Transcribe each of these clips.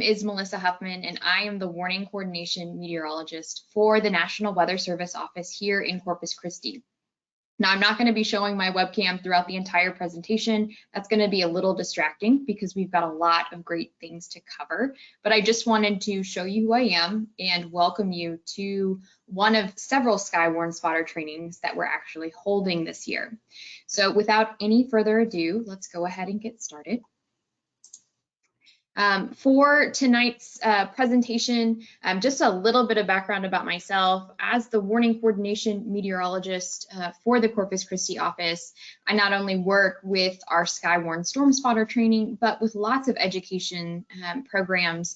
Is Melissa Huffman, and I am the Warning Coordination Meteorologist for the National Weather Service office here in Corpus Christi. Now, I'm not going to be showing my webcam throughout the entire presentation. That's going to be a little distracting because we've got a lot of great things to cover, but I just wanted to show you who I am and welcome you to one of several SKYWARN spotter trainings that we're actually holding this year. So without any further ado, let's go ahead and get started. For tonight's presentation, just a little bit of background about myself. As the Warning Coordination Meteorologist for the Corpus Christi office, I not only work with our SKYWARN Storm Spotter training, but with lots of education programs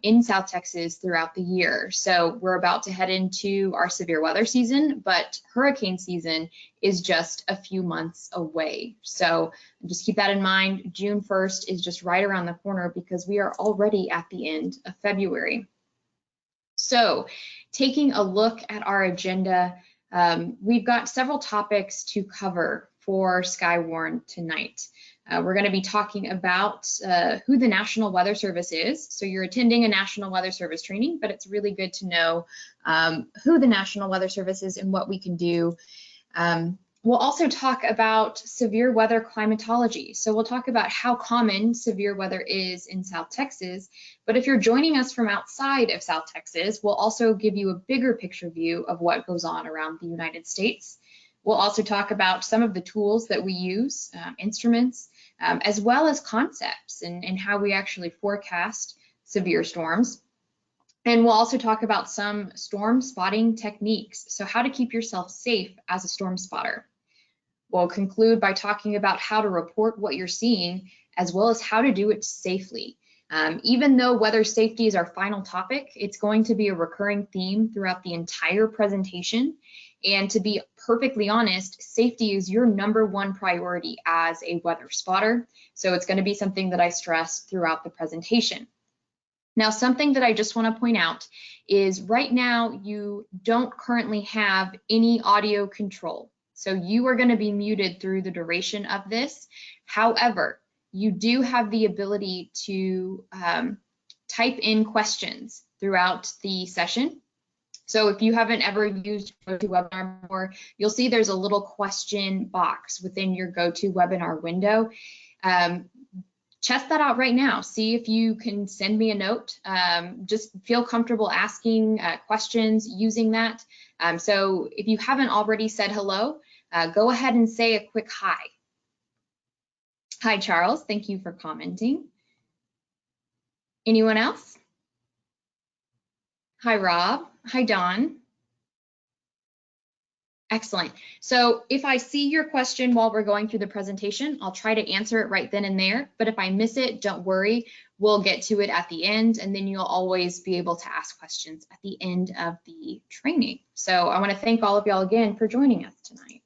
in South Texas throughout the year. So we're about to head into our severe weather season, but hurricane season is just a few months away. So just keep that in mind. June 1st is just right around the corner because we are already at the end of February. So taking a look at our agenda, we've got several topics to cover for SKYWARN tonight. We're going to be talking about who the National Weather Service is. So you're attending a National Weather Service training, but it's really good to know who the National Weather Service is and what we can do. We'll also talk about severe weather climatology. So we'll talk about how common severe weather is in South Texas, but if you're joining us from outside of South Texas, we'll also give you a bigger picture view of what goes on around the United States. We'll also talk about some of the tools that we use, instruments, as well as concepts and how we actually forecast severe storms. And we'll also talk about some storm spotting techniques, so how to keep yourself safe as a storm spotter. We'll conclude by talking about how to report what you're seeing, as well as how to do it safely. Even though weather safety is our final topic, it's going to be a recurring theme throughout the entire presentation. And to be perfectly honest, safety is your #1 priority as a weather spotter. So it's going to be something that I stress throughout the presentation. Now, something that I just want to point out is right now you don't currently have any audio control. So you are going to be muted through the duration of this. However, you do have the ability to type in questions throughout the session. So if you haven't ever used GoToWebinar before, you'll see there's a little question box within your GoToWebinar window. Test that out right now. See if you can send me a note. Just feel comfortable asking questions using that. So if you haven't already said hello, go ahead and say a quick hi. Hi, Charles. Thank you for commenting. Anyone else? Hi, Rob. Hi, Don. Excellent. So if I see your question while we're going through the presentation, I'll try to answer it right then and there. But if I miss it, don't worry. We'll get to it at the end, and then you'll always be able to ask questions at the end of the training. So I want to thank all of y'all again for joining us tonight.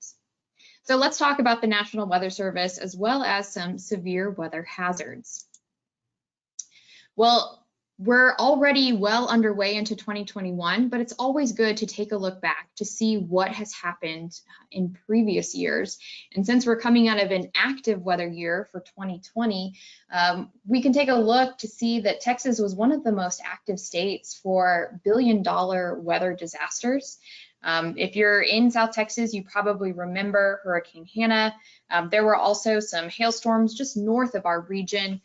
So let's talk about the National Weather Service as well as some severe weather hazards. Well, we're already well underway into 2021, but it's always good to take a look back to see what has happened in previous years. And since we're coming out of an active weather year for 2020, we can take a look to see that Texas was one of the most active states for billion-dollar weather disasters. If you're in South Texas, you probably remember Hurricane Hannah. There were also some hailstorms just north of our region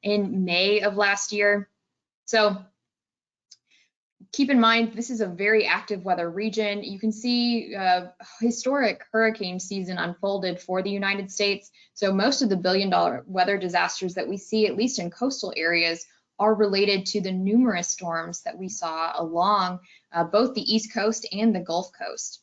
in May of last year. So keep in mind, this is a very active weather region. You can see historic hurricane season unfolded for the United States. So most of the billion-dollar weather disasters that we see, at least in coastal areas, are related to the numerous storms that we saw along both the East Coast and the Gulf Coast.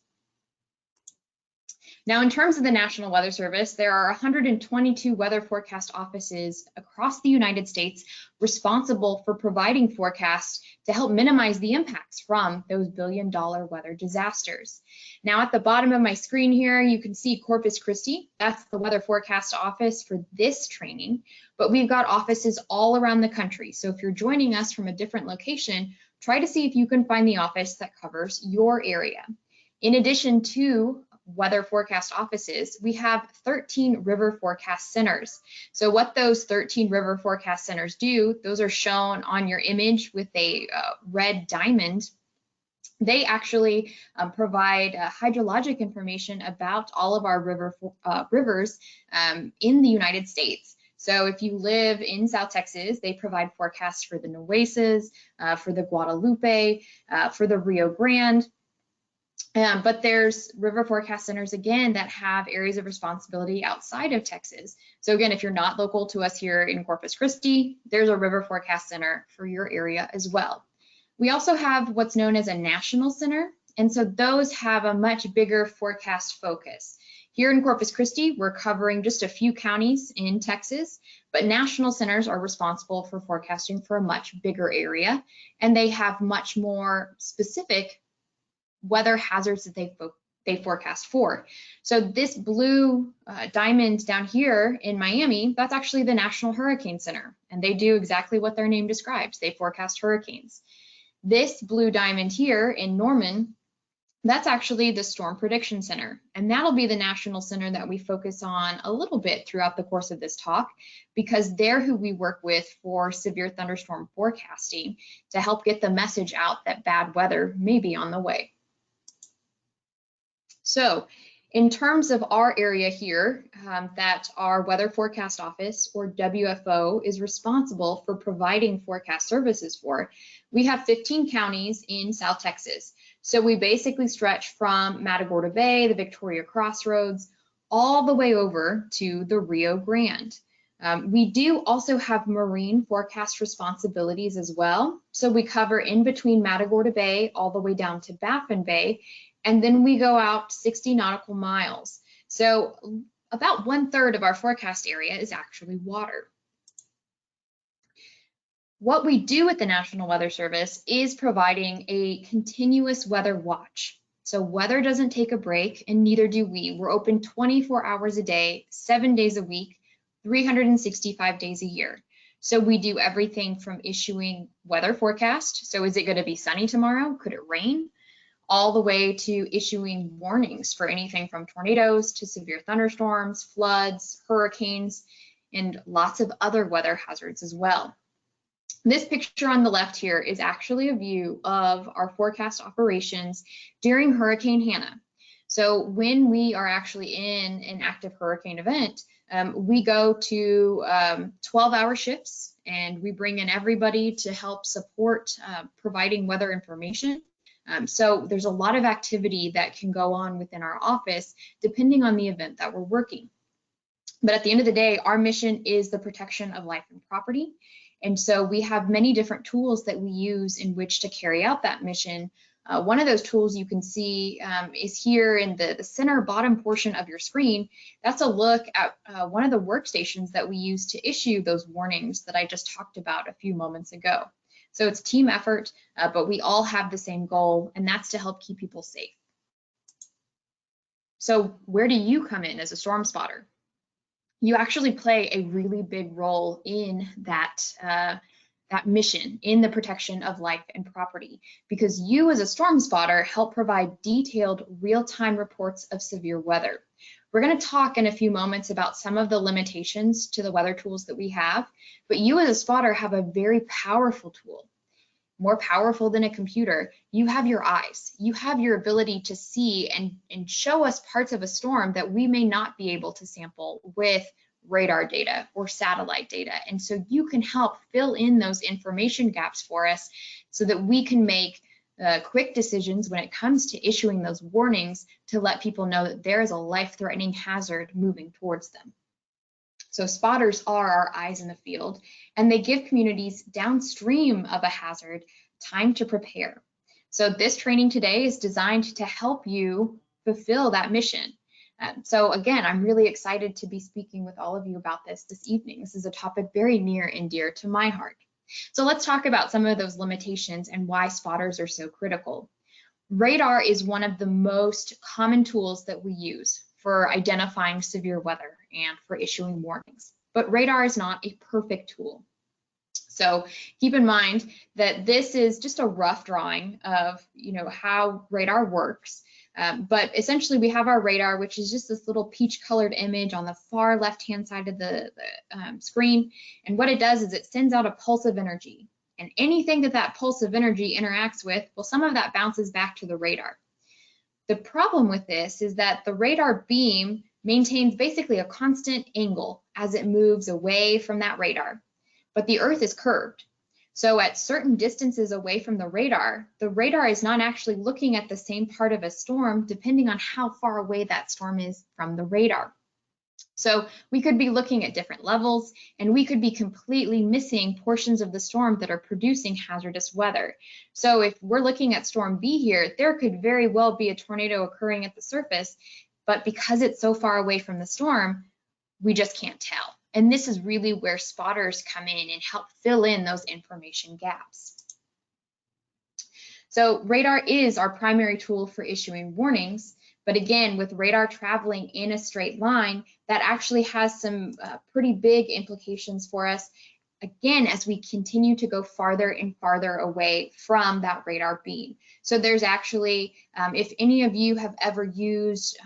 Now, in terms of the National Weather Service, there are 122 weather forecast offices across the United States responsible for providing forecasts to help minimize the impacts from those billion-dollar weather disasters. Now, at the bottom of my screen here, you can see Corpus Christi. That's the weather forecast office for this training, but we've got offices all around the country. So if you're joining us from a different location, try to see if you can find the office that covers your area. In addition to weather forecast offices, we have 13 river forecast centers. So what those 13 river forecast centers do, those are shown on your image with a red diamond. They actually provide hydrologic information about all of our rivers in the United States. So if you live in South Texas, they provide forecasts for the Nueces, for the Guadalupe, for the Rio Grande. But there's river forecast centers, again, that have areas of responsibility outside of Texas. So again, if you're not local to us here in Corpus Christi, there's a river forecast center for your area as well. We also have what's known as a national center, and so those have a much bigger forecast focus. Here in Corpus Christi, we're covering just a few counties in Texas, but national centers are responsible for forecasting for a much bigger area, and they have much more specific weather hazards that they forecast for. So this blue diamond down here in Miami, that's actually the National Hurricane Center, and they do exactly what their name describes. They forecast hurricanes. This blue diamond here in Norman, that's actually the Storm Prediction Center, and that'll be the national center that we focus on a little bit throughout the course of this talk, because they're who we work with for severe thunderstorm forecasting to help get the message out that bad weather may be on the way. So in terms of our area here, that our Weather Forecast Office, or WFO, is responsible for providing forecast services for, we have 15 counties in South Texas. So we basically stretch from Matagorda Bay, the Victoria Crossroads, all the way over to the Rio Grande. We do also have marine forecast responsibilities as well. So we cover in between Matagorda Bay all the way down to Baffin Bay, and then we go out 60 nautical miles. So about 1/3 of our forecast area is actually water. What we do at the National Weather Service is providing a continuous weather watch. So weather doesn't take a break, and neither do we. We're open 24 hours a day, 7 days a week, 365 days a year. So we do everything from issuing weather forecast. So is it going to be sunny tomorrow? Could it rain? All the way to issuing warnings for anything from tornadoes to severe thunderstorms, floods, hurricanes, and lots of other weather hazards as well. This picture on the left here is actually a view of our forecast operations during Hurricane Hannah. So when we are actually in an active hurricane event, we go to 12-hour shifts, and we bring in everybody to help support providing weather information. So there's a lot of activity that can go on within our office depending on the event that we're working. But at the end of the day, our mission is the protection of life and property. And so we have many different tools that we use in which to carry out that mission. One of those tools you can see is here in the center bottom portion of your screen. That's a look at one of the workstations that we use to issue those warnings that I just talked about a few moments ago. So it's team effort, but we all have the same goal, and that's to help keep people safe. So where do you come in as a storm spotter? You actually play a really big role in that mission, in the protection of life and property, because you as a storm spotter help provide detailed real-time reports of severe weather. We're going to talk in a few moments about some of the limitations to the weather tools that we have, but you as a spotter have a very powerful tool, more powerful than a computer. You have your eyes. You have your ability to see and show us parts of a storm that we may not be able to sample with radar data or satellite data. And so you can help fill in those information gaps for us so that we can make quick decisions when it comes to issuing those warnings to let people know that there is a life-threatening hazard moving towards them. So spotters are our eyes in the field, and they give communities downstream of a hazard time to prepare. So this training today is designed to help you fulfill that mission. So again, I'm really excited to be speaking with all of you about this evening. This is a topic very near and dear to my heart. So let's talk about some of those limitations and why spotters are so critical. Radar is one of the most common tools that we use for identifying severe weather and for issuing warnings, but radar is not a perfect tool. So keep in mind that this is just a rough drawing of how radar works. But essentially we have our radar, which is just this little peach colored image on the far left-hand side of the screen. And what it does is it sends out a pulse of energy. And anything that pulse of energy interacts with, well, some of that bounces back to the radar. The problem with this is that the radar beam maintains basically a constant angle as it moves away from that radar, but the Earth is curved. So at certain distances away from the radar is not actually looking at the same part of a storm depending on how far away that storm is from the radar. So we could be looking at different levels, and we could be completely missing portions of the storm that are producing hazardous weather. So if we're looking at storm B here, there could very well be a tornado occurring at the surface, but because it's so far away from the storm, we just can't tell. And this is really where spotters come in and help fill in those information gaps. So radar is our primary tool for issuing warnings. But again, with radar traveling in a straight line, that actually has some pretty big implications for us, again, as we continue to go farther and farther away from that radar beam. So there's actually, if any of you have ever used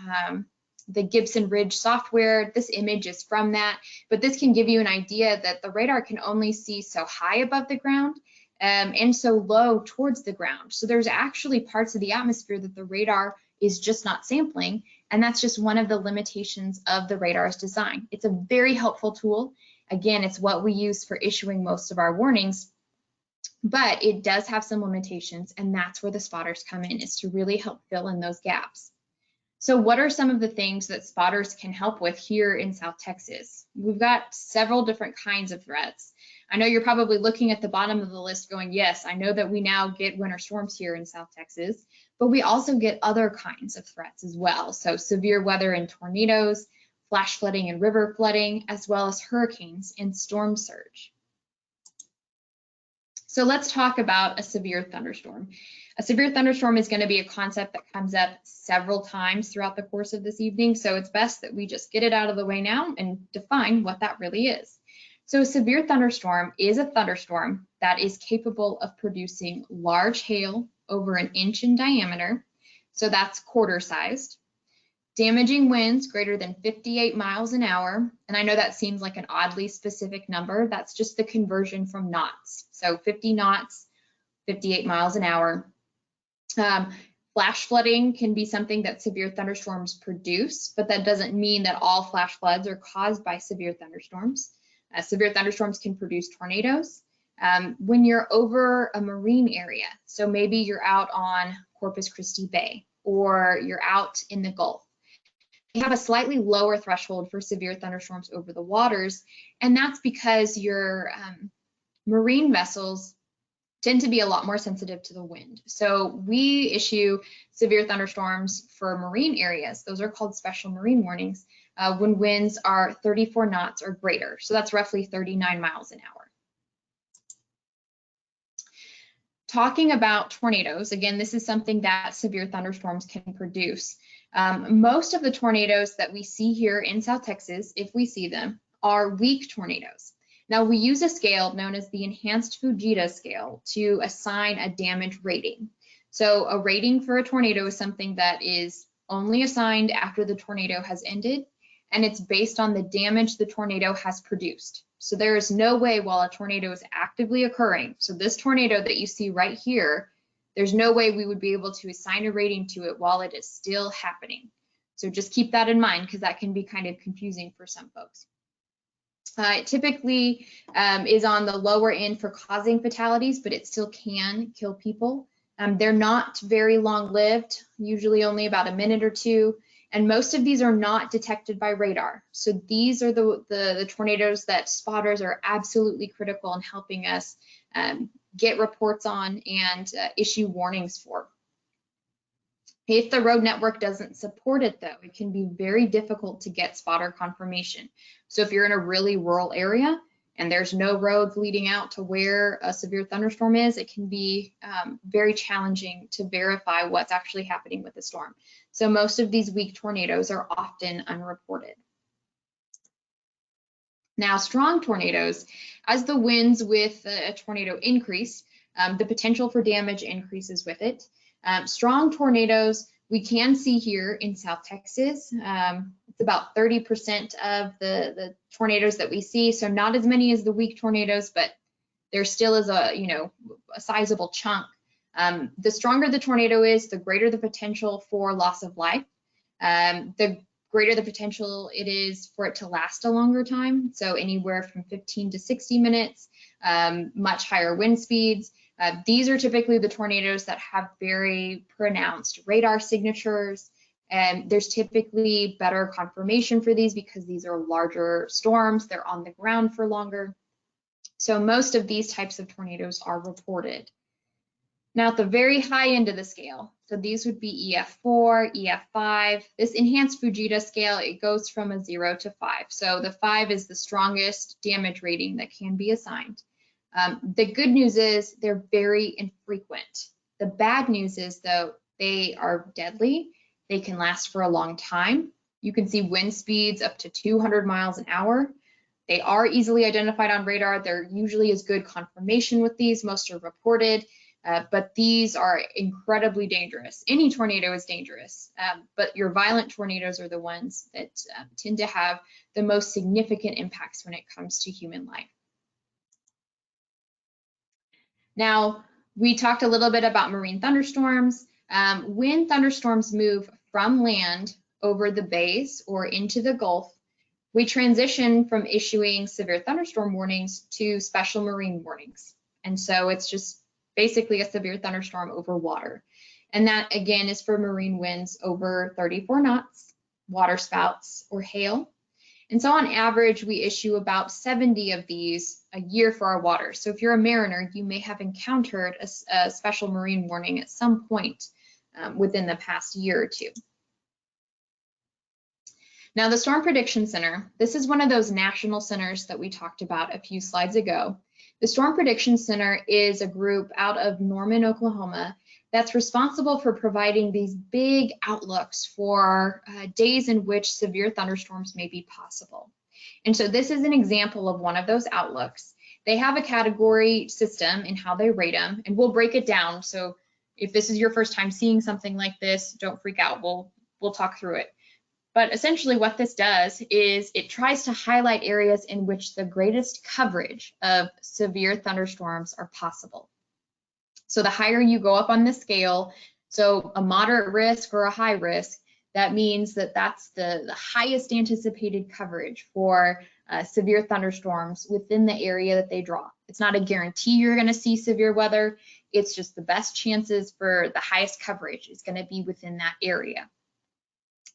the Gibson Ridge software, this image is from that, but this can give you an idea that the radar can only see so high above the ground and so low towards the ground. So there's actually parts of the atmosphere that the radar is just not sampling, and that's just one of the limitations of the radar's design. It's a very helpful tool. Again, it's what we use for issuing most of our warnings, but it does have some limitations, and that's where the spotters come in, is to really help fill in those gaps. So what are some of the things that spotters can help with here in South Texas? We've got several different kinds of threats. I know you're probably looking at the bottom of the list going, yes, I know that we now get winter storms here in South Texas, but we also get other kinds of threats as well. So severe weather and tornadoes, flash flooding and river flooding, as well as hurricanes and storm surge. So let's talk about a severe thunderstorm. A severe thunderstorm is going to be a concept that comes up several times throughout the course of this evening, so it's best that we just get it out of the way now and define what that really is. So a severe thunderstorm is a thunderstorm that is capable of producing large hail over 1 inch in diameter, so that's quarter-sized, damaging winds greater than 58 miles an hour, and I know that seems like an oddly specific number. That's just the conversion from knots. So 50 knots, 58 miles an hour. Flash flooding can be something that severe thunderstorms produce, but that doesn't mean that all flash floods are caused by severe thunderstorms. Severe thunderstorms can produce tornadoes. When you're over a marine area, so maybe you're out on Corpus Christi Bay or you're out in the Gulf, you have a slightly lower threshold for severe thunderstorms over the waters, and that's because your marine vessels tend to be a lot more sensitive to the wind. So we issue severe thunderstorms for marine areas. Those are called special marine warnings when winds are 34 knots or greater. So that's roughly 39 miles an hour. Talking about tornadoes, again, this is something that severe thunderstorms can produce. Most of the tornadoes that we see here in South Texas, if we see them, are weak tornadoes. Now, we use a scale known as the Enhanced Fujita scale to assign a damage rating. So a rating for a tornado is something that is only assigned after the tornado has ended, and it's based on the damage the tornado has produced. So there is no way while a tornado is actively occurring, so this tornado that you see right here, there's no way we would be able to assign a rating to it while it is still happening. So just keep that in mind, because that can be kind of confusing for some folks. It typically is on the lower end for causing fatalities, but it still can kill people. They're not very long-lived, usually only about a minute or two, and most of these are not detected by radar. So these are the tornadoes that spotters are absolutely critical in helping us get reports on and issue warnings for. If the road network doesn't support it, though, it can be very difficult to get spotter confirmation. So if you're in a really rural area and there's no roads leading out to where a severe thunderstorm is, it can be very challenging to verify what's actually happening with the storm. So most of these weak tornadoes are often unreported. Now, strong tornadoes, as the winds with a tornado increase, the potential for damage increases with it. Strong tornadoes We can see here in South Texas, it's about 30% of the tornadoes that we see. So not as many as the weak tornadoes, but there still is a sizable chunk. The stronger the tornado is, the greater the potential for loss of life. The greater the potential it is for it to last a longer time. So anywhere from 15 to 60 minutes, much higher wind speeds. These are typically the tornadoes that have very pronounced radar signatures, and there's typically better confirmation for these because these are larger storms, they're on the ground for longer. So most of these types of tornadoes are reported. Now at the very high end of the scale, so these would be EF4, EF5, this enhanced Fujita scale, it goes from a 0 to 5. So the 5 is the strongest damage rating that can be assigned. The good news is they're very infrequent. The bad news is though, they are deadly. They can last for a long time. You can see wind speeds up to 200 miles an hour. They are easily identified on radar. There usually is good confirmation with these. Most are reported, but these are incredibly dangerous. Any tornado is dangerous, but your violent tornadoes are the ones that tend to have the most significant impacts when it comes to human life. Now, we talked a little bit about marine thunderstorms. When thunderstorms move from land over the bays or into the Gulf, we transition from issuing severe thunderstorm warnings to special marine warnings. And so it's just basically a severe thunderstorm over water. And that again is for marine winds over 34 knots, waterspouts, or hail. And so on average, we issue about 70 of these a year for our water. So if you're a mariner, you may have encountered a special marine warning at some point within the past year or two. Now the Storm Prediction Center, this is one of those national centers that we talked about a few slides ago. The Storm Prediction Center is a group out of Norman, Oklahoma, that's responsible for providing these big outlooks for days in which severe thunderstorms may be possible. And so this is an example of one of those outlooks. They have a category system in how they rate them, and we'll break it down. So if this is your first time seeing something like this, don't freak out, we'll talk through it. But essentially what this does is it tries to highlight areas in which the greatest coverage of severe thunderstorms are possible. So the higher you go up on the scale, so a moderate risk or a high risk, that means that that's the highest anticipated coverage for severe thunderstorms within the area that they draw. It's not a guarantee you're going to see severe weather. It's just the best chances for the highest coverage is going to be within that area.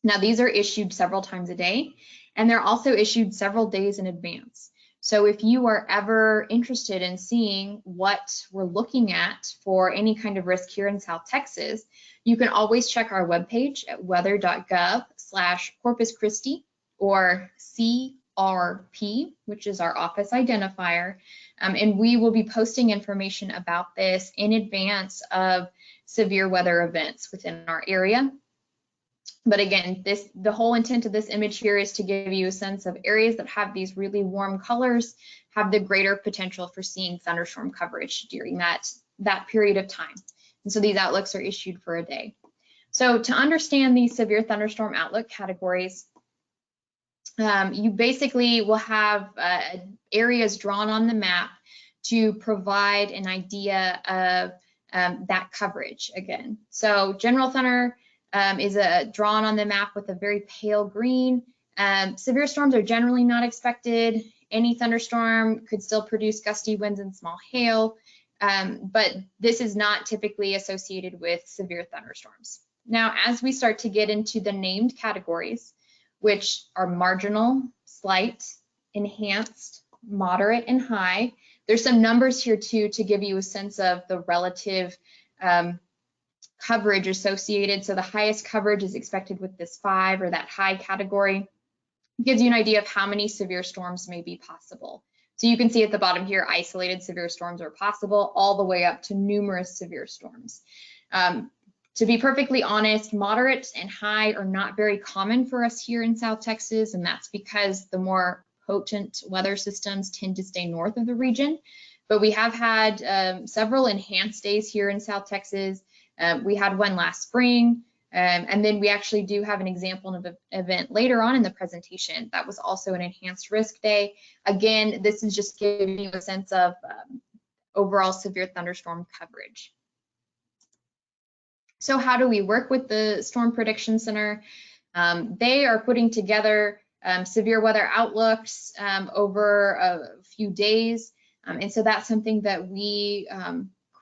Now, these are issued several times a day, and they're also issued several days in advance. So if you are ever interested in seeing what we're looking at for any kind of risk here in South Texas, you can always check our webpage at weather.gov/Corpus Christi or CRP, which is our office identifier. And we will be posting information about this in advance of severe weather events within our area. But again, the whole intent of this image here is to give you a sense of areas that have these really warm colors have the greater potential for seeing thunderstorm coverage during that period of time. And so these outlooks are issued for a day. So to understand these severe thunderstorm outlook categories, you basically will have areas drawn on the map to provide an idea of that coverage again. So general thunder is drawn on the map with a very pale green. Severe storms are generally not expected. Any thunderstorm could still produce gusty winds and small hail, but this is not typically associated with severe thunderstorms. Now, as we start to get into the named categories, which are marginal, slight, enhanced, moderate, and high, there's some numbers here too to give you a sense of the relative coverage associated. So the highest coverage is expected with this 5 or that high category. It gives you an idea of how many severe storms may be possible. So you can see at the bottom here, isolated severe storms are possible all the way up to numerous severe storms. To be perfectly honest, moderate and high are not very common for us here in South Texas, and that's because the more potent weather systems tend to stay north of the region. But we have had several enhanced days here in South Texas. We had one last spring. And then we actually do have an example of an event later on in the presentation that was also an enhanced risk day. Again, this is just giving you a sense of overall severe thunderstorm coverage. So how do we work with the Storm Prediction Center? They are putting together severe weather outlooks over a few days. And so that's something that we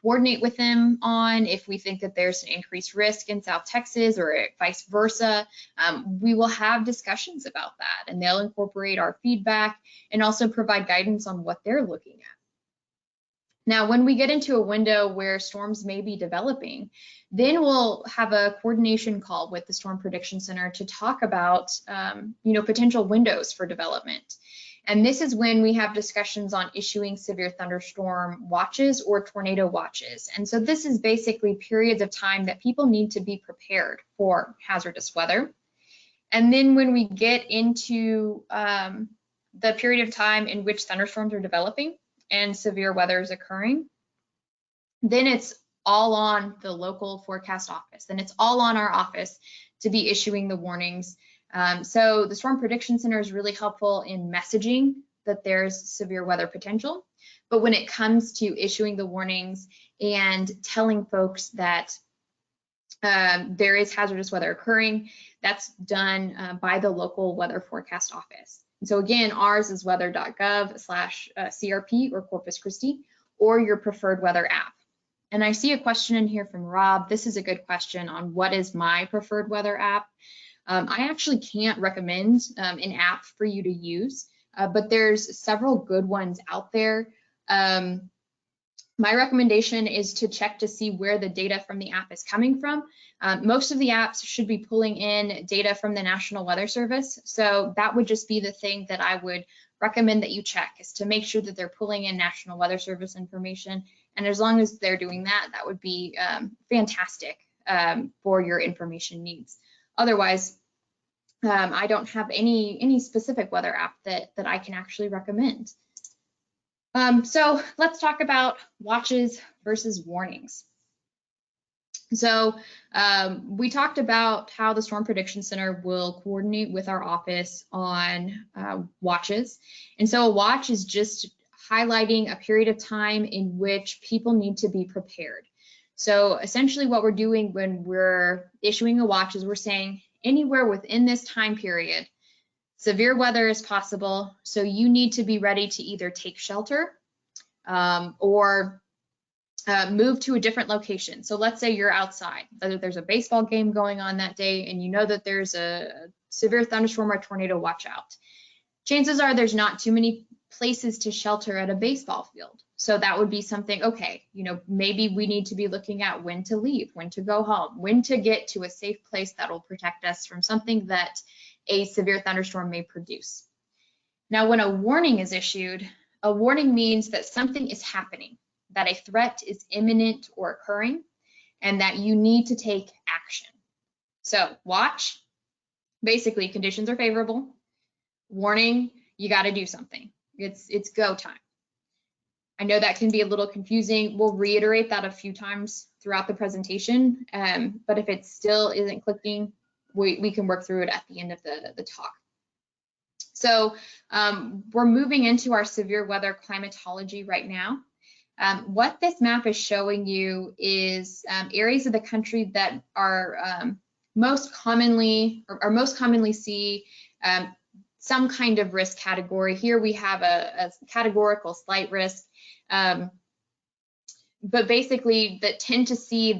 coordinate with them on. If we think that there's an increased risk in South Texas or vice versa, we will have discussions about that, and they'll incorporate our feedback and also provide guidance on what they're looking at. Now, when we get into a window where storms may be developing, then we'll have a coordination call with the Storm Prediction Center to talk about, potential windows for development. And this is when we have discussions on issuing severe thunderstorm watches or tornado watches. And so this is basically periods of time that people need to be prepared for hazardous weather. And then when we get into the period of time in which thunderstorms are developing and severe weather is occurring, then it's all on the local forecast office, and it's all on our office to be issuing the warnings. So the Storm Prediction Center is really helpful in messaging that there's severe weather potential, but when it comes to issuing the warnings and telling folks that there is hazardous weather occurring, that's done by the local weather forecast office. So again, ours is weather.gov/CRP or Corpus Christi, or your preferred weather app. And I see a question in here from Rob. This is a good question on what is my preferred weather app. I actually can't recommend an app for you to use, but there's several good ones out there. My recommendation is to check to see where the data from the app is coming from. Most of the apps should be pulling in data from the National Weather Service. So that would just be the thing that I would recommend that you check, is to make sure that they're pulling in National Weather Service information. And as long as they're doing that, that would be fantastic for your information needs. Otherwise, I don't have any specific weather app that I can actually recommend. So let's talk about watches versus warnings. So we talked about how the Storm Prediction Center will coordinate with our office on watches. And so a watch is just highlighting a period of time in which people need to be prepared. So essentially what we're doing when we're issuing a watch is we're saying anywhere within this time period, severe weather is possible, so you need to be ready to either take shelter or move to a different location. So let's say you're outside, there's a baseball game going on that day, and you know that there's a severe thunderstorm or tornado watch out. Chances are there's not too many places to shelter at a baseball field. So that would be something, okay, maybe we need to be looking at when to leave, when to go home, when to get to a safe place that will protect us from something that a severe thunderstorm may produce. Now, when a warning is issued, a warning means that something is happening, that a threat is imminent or occurring, and that you need to take action. So watch, basically conditions are favorable. Warning, you got to do something. It's go time. I know that can be a little confusing. We'll reiterate that a few times throughout the presentation, but if it still isn't clicking, we can work through it at the end of the talk. So we're moving into our severe weather climatology right now. What this map is showing you is areas of the country that are most commonly see some kind of risk category. Here we have a categorical slight risk, but basically that tend to see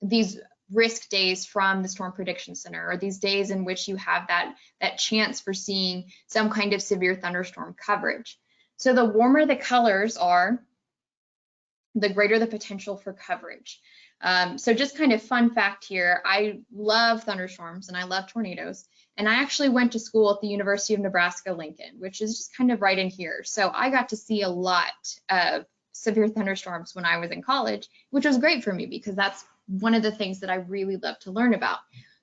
these risk days from the Storm Prediction Center, or these days in which you have that chance for seeing some kind of severe thunderstorm coverage. So the warmer the colors are, the greater the potential for coverage. So just kind of fun fact here, I love thunderstorms and I love tornadoes. And I actually went to school at the University of Nebraska-Lincoln, which is just kind of right in here. So I got to see a lot of severe thunderstorms when I was in college, which was great for me because that's one of the things that I really love to learn about.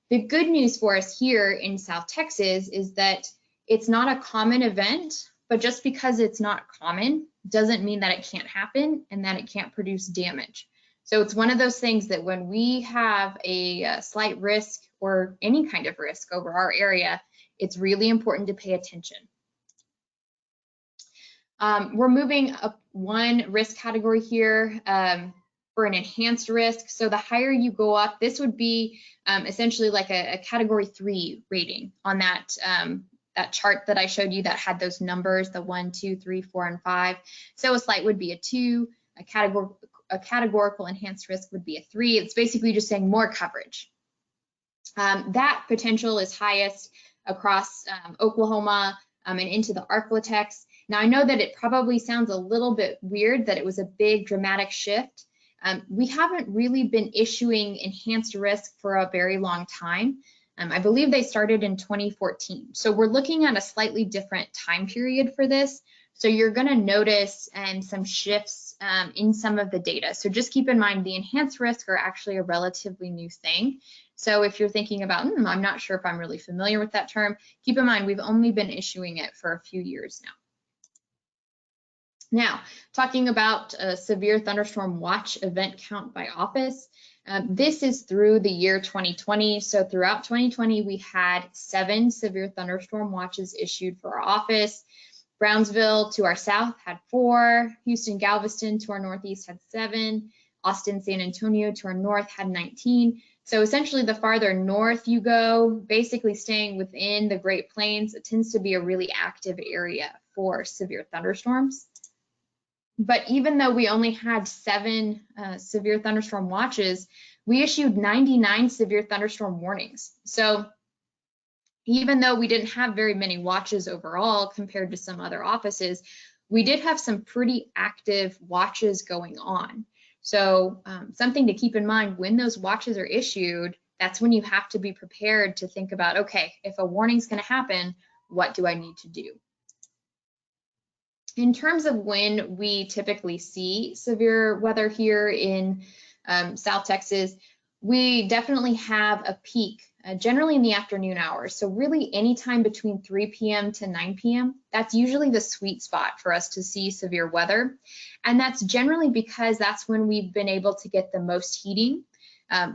The good news for us here in South Texas is that it's not a common event, but just because it's not common doesn't mean that it can't happen and that it can't produce damage. So it's one of those things that when we have a slight risk or any kind of risk over our area, it's really important to pay attention. We're moving up one risk category here for an enhanced risk. So the higher you go up, this would be essentially like a category 3 rating on that that chart that I showed you that had those numbers, the 1, 2, 3, 4, and 5. So a slight would be a 2, a categorical enhanced risk would be a 3. It's basically just saying more coverage. That potential is highest across Oklahoma and into the Arklatex. Now, I know that it probably sounds a little bit weird that it was a big dramatic shift. We haven't really been issuing enhanced risk for a very long time. I believe they started in 2014. So we're looking at a slightly different time period for this. So you're going to notice some shifts in some of the data. So just keep in mind the enhanced risk are actually a relatively new thing. So if you're thinking about, I'm not sure if I'm really familiar with that term, keep in mind we've only been issuing it for a few years now. Now, talking about a severe thunderstorm watch event count by office, this is through the year 2020. So throughout 2020, we had 7 severe thunderstorm watches issued for our office. Brownsville to our south had 4, Houston, Galveston to our northeast had 7, Austin, San Antonio to our north had 19. So essentially the farther north you go, basically staying within the Great Plains, it tends to be a really active area for severe thunderstorms. But even though we only had 7 severe thunderstorm watches, we issued 99 severe thunderstorm warnings. So even though we didn't have very many watches overall compared to some other offices, we did have some pretty active watches going on. So something to keep in mind when those watches are issued, that's when you have to be prepared to think about, okay, if a warning's going to happen, what do I need to do? In terms of when we typically see severe weather here in South Texas, we definitely have a peak, generally in the afternoon hours. So really anytime between 3 p.m. to 9 p.m., that's usually the sweet spot for us to see severe weather. And that's generally because that's when we've been able to get the most heating,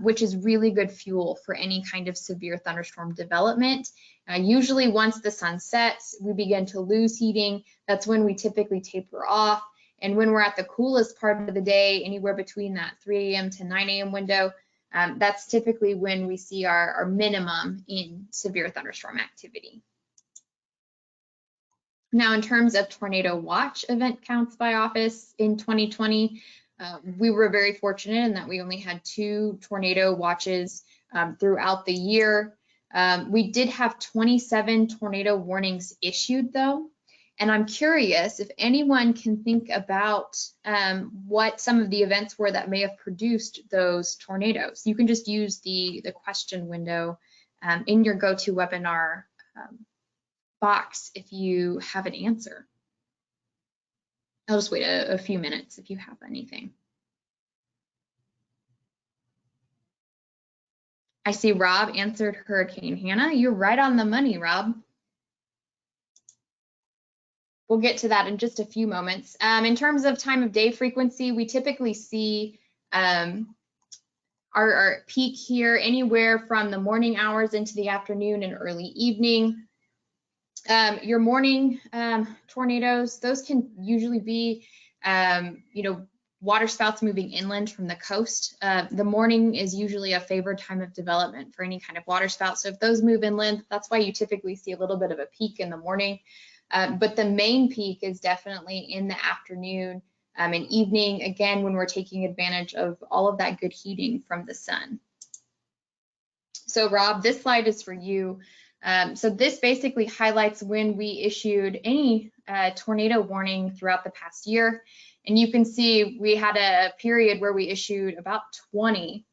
which is really good fuel for any kind of severe thunderstorm development. Usually once the sun sets, we begin to lose heating. That's when we typically taper off. And when we're at the coolest part of the day, anywhere between that 3 a.m. to 9 a.m. window, that's typically when we see our minimum in severe thunderstorm activity. Now, in terms of tornado watch event counts by office in 2020, we were very fortunate in that we only had 2 tornado watches throughout the year. We did have 27 tornado warnings issued though. And I'm curious if anyone can think about what some of the events were that may have produced those tornadoes. You can just use the question window in your GoToWebinar box if you have an answer. I'll just wait a few minutes if you have anything. I see Rob answered Hurricane Hannah. You're right on the money, Rob. We'll get to that in just a few moments. In terms of time of day frequency, we typically see our peak here anywhere from the morning hours into the afternoon and early evening. Your morning tornadoes, those can usually be, waterspouts moving inland from the coast. The morning is usually a favored time of development for any kind of waterspout. So if those move inland, that's why you typically see a little bit of a peak in the morning. But the main peak is definitely in the afternoon and evening, again, when we're taking advantage of all of that good heating from the sun. So Rob, this slide is for you. So this basically highlights when we issued any tornado warning throughout the past year. And you can see we had a period where we issued about 20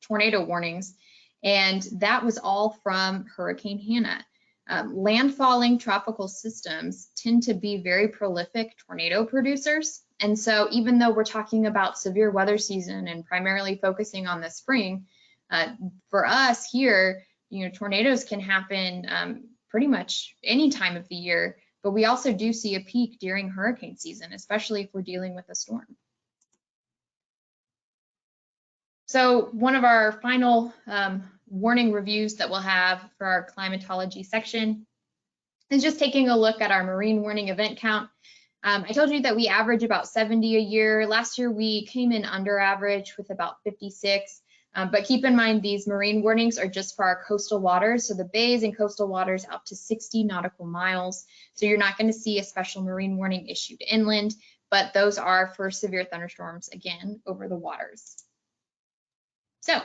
tornado warnings, and that was all from Hurricane Hannah. Landfalling tropical systems tend to be very prolific tornado producers. And so even though we're talking about severe weather season and primarily focusing on the spring, for us here, tornadoes can happen pretty much any time of the year, but we also do see a peak during hurricane season, especially if we're dealing with a storm. So one of our final warning reviews that we'll have for our climatology section is just taking a look at our marine warning event count. I told you that we average about 70 a year. Last year we came in under average with about 56. But keep in mind, these marine warnings are just for our coastal waters, so the bays and coastal waters up to 60 nautical miles. So you're not going to see a special marine warning issued inland, but those are for severe thunderstorms, again, over the waters. So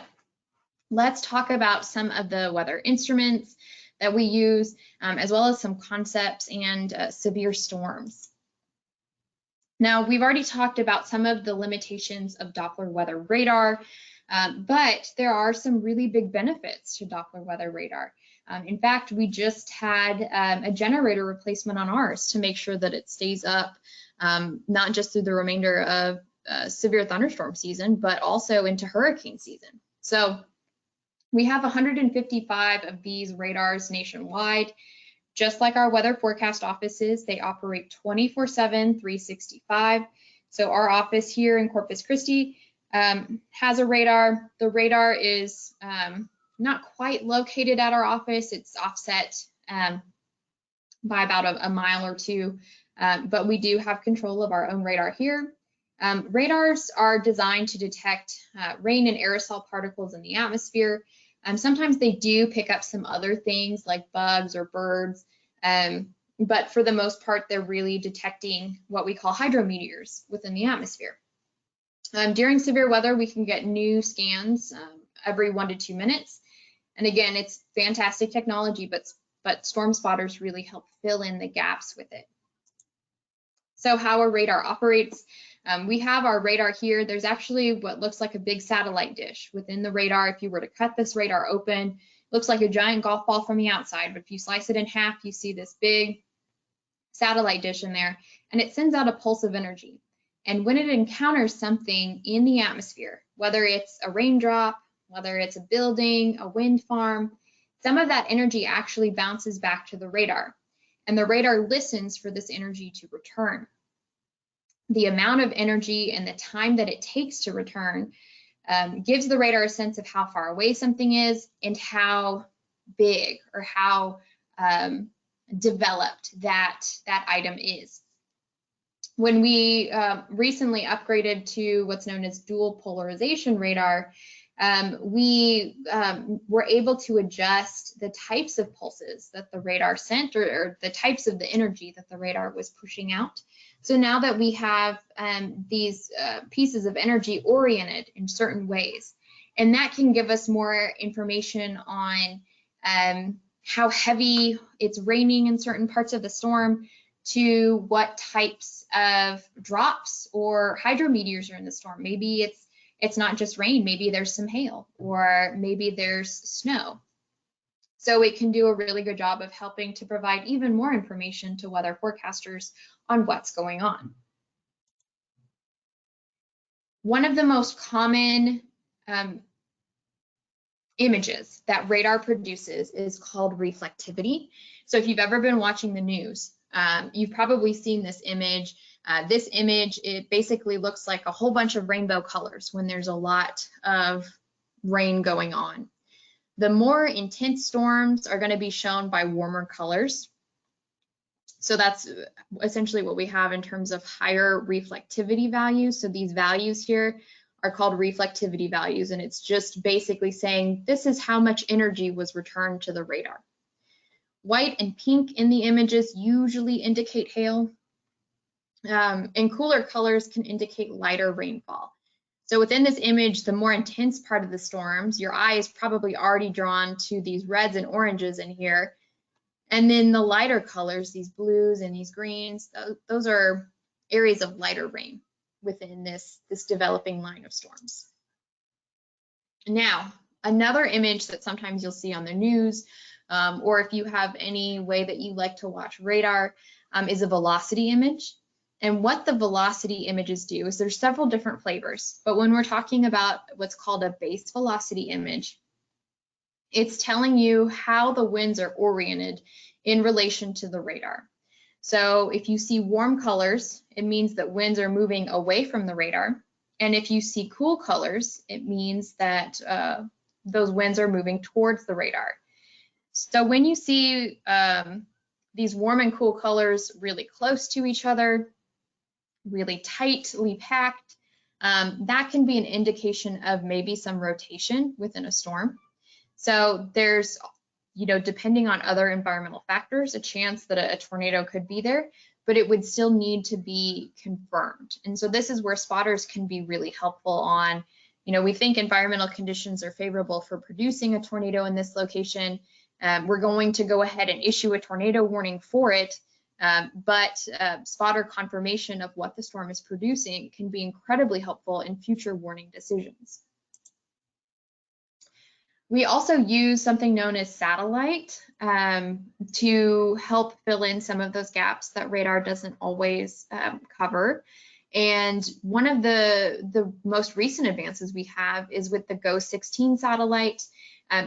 let's talk about some of the weather instruments that we use, as well as some concepts and severe storms. Now, we've already talked about some of the limitations of Doppler weather radar, but there are some really big benefits to Doppler weather radar. In fact, we just had a generator replacement on ours to make sure that it stays up, not just through the remainder of severe thunderstorm season, but also into hurricane season. So we have 155 of these radars nationwide. Just like our weather forecast offices, they operate 24/7, 365. So our office here in Corpus Christi has a radar. The radar is not quite located at our office. It's offset by about a mile or two, but we do have control of our own radar here. Radars are designed to detect rain and aerosol particles in the atmosphere. Sometimes they do pick up some other things like bugs or birds, but for the most part, they're really detecting what we call hydrometeors within the atmosphere. During severe weather, we can get new scans every 1 to 2 minutes. And again, it's fantastic technology, but storm spotters really help fill in the gaps with it. So how a radar operates, we have our radar here. There's actually what looks like a big satellite dish within the radar. If you were to cut this radar open, it looks like a giant golf ball from the outside, but if you slice it in half, you see this big satellite dish in there, and it sends out a pulse of energy. And when it encounters something in the atmosphere, whether it's a raindrop, whether it's a building, a wind farm, some of that energy actually bounces back to the radar, and the radar listens for this energy to return. The amount of energy and the time that it takes to return gives the radar a sense of how far away something is and how big or how developed that item is. When we recently upgraded to what's known as dual polarization radar, we were able to adjust the types of pulses that the radar sent, or the types of the energy that the radar was pushing out. So now that we have these pieces of energy oriented in certain ways, and that can give us more information on how heavy it's raining in certain parts of the storm, to what types of drops or hydrometeors are in the storm. Maybe it's not just rain, maybe there's some hail, or maybe there's snow. So it can do a really good job of helping to provide even more information to weather forecasters on what's going on. One of the most common images that radar produces is called reflectivity. So if you've ever been watching the news, you've probably seen this image. This image, it basically looks like a whole bunch of rainbow colors when there's a lot of rain going on. The more intense storms are going to be shown by warmer colors. So that's essentially what we have in terms of higher reflectivity values. So these values here are called reflectivity values, and it's just basically saying this is how much energy was returned to the radar. White and pink in the images usually indicate hail, and cooler colors can indicate lighter rainfall. So within this image, the more intense part of the storms, your eye is probably already drawn to these reds and oranges in here. And then the lighter colors, these blues and these greens, those are areas of lighter rain within this developing line of storms. Now, another image that sometimes you'll see on the news, or if you have any way that you like to watch radar, is a velocity image. And what the velocity images do is there's several different flavors, but when we're talking about what's called a base velocity image, it's telling you how the winds are oriented in relation to the radar. So if you see warm colors, it means that winds are moving away from the radar. And if you see cool colors, it means that those winds are moving towards the radar. So when you see these warm and cool colors really close to each other, really tightly packed, that can be an indication of maybe some rotation within a storm. So there's, depending on other environmental factors, a chance that a tornado could be there, but it would still need to be confirmed. And so this is where spotters can be really helpful on, we think environmental conditions are favorable for producing a tornado in this location. We're going to go ahead and issue a tornado warning for it, but spotter confirmation of what the storm is producing can be incredibly helpful in future warning decisions. We also use something known as satellite to help fill in some of those gaps that radar doesn't always cover. And one of the most recent advances we have is with the GO-16 satellite.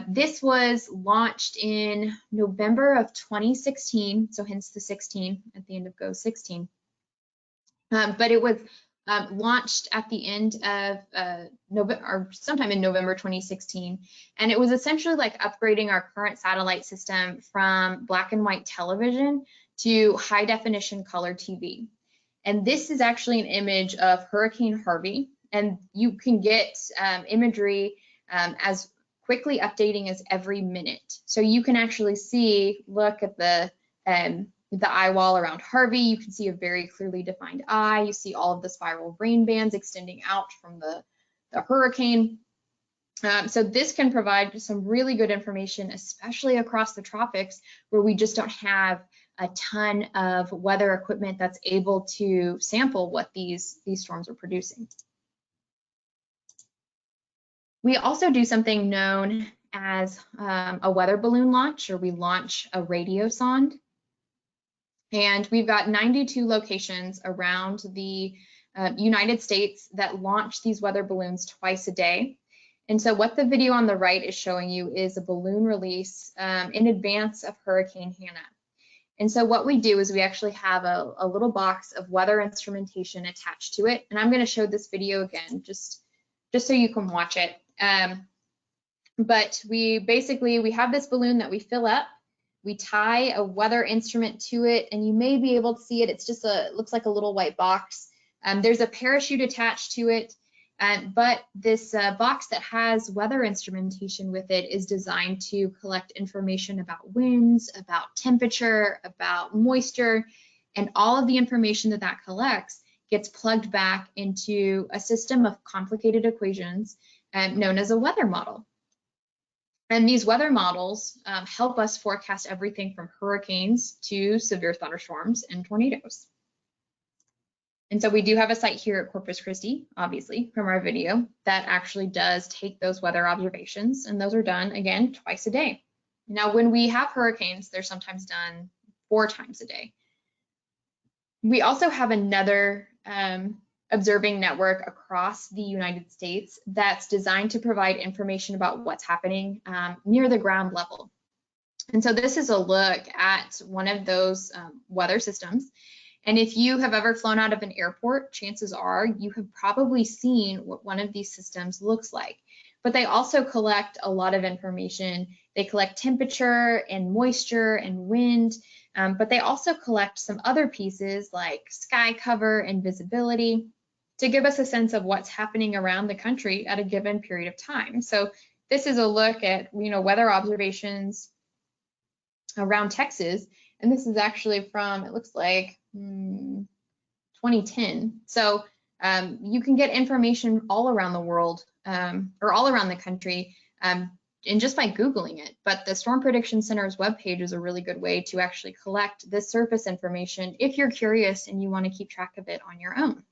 This was launched in November of 2016, so hence the 16 at the end of GO-16. But it was launched at the end of November, or sometime in November 2016, and it was essentially like upgrading our current satellite system from black and white television to high definition color TV. And this is actually an image of Hurricane Harvey, and you can get imagery as quickly updating as every minute. So you can actually see, look at the eye wall around Harvey. You can see a very clearly defined eye. You see all of the spiral rain bands extending out from the hurricane. So this can provide some really good information, especially across the tropics, where we just don't have a ton of weather equipment that's able to sample what these storms are producing. We also do something known as a weather balloon launch, or we launch a radio sonde. And we've got 92 locations around the United States that launch these weather balloons twice a day. And so what the video on the right is showing you is a balloon release in advance of Hurricane Hannah. And so what we do is we actually have a little box of weather instrumentation attached to it. And I'm going to show this video again, just so you can watch it. But we have this balloon that we fill up. We tie a weather instrument to it, and you may be able to see it. It's just it looks like a little white box. There's a parachute attached to it, but this box that has weather instrumentation with it is designed to collect information about winds, about temperature, about moisture, and all of the information that collects gets plugged back into a system of complicated equations known as a weather model. And these weather models help us forecast everything from hurricanes to severe thunderstorms and tornadoes. And so we do have a site here at Corpus Christi, obviously, from our video, that actually does take those weather observations, and those are done, again, twice a day. Now, when we have hurricanes, they're sometimes done 4 times a day. We also have another observing network across the United States that's designed to provide information about what's happening near the ground level. And so this is a look at one of those weather systems. And if you have ever flown out of an airport, chances are you have probably seen what one of these systems looks like. But they also collect a lot of information. They collect temperature and moisture and wind, but they also collect some other pieces like sky cover and visibility to give us a sense of what's happening around the country at a given period of time. So this is a look at, weather observations around Texas, and this is actually from, it looks like 2010. So you can get information all around the world or all around the country and just by Googling it. But the Storm Prediction Center's webpage is a really good way to actually collect this surface information if you're curious and you want to keep track of it on your own.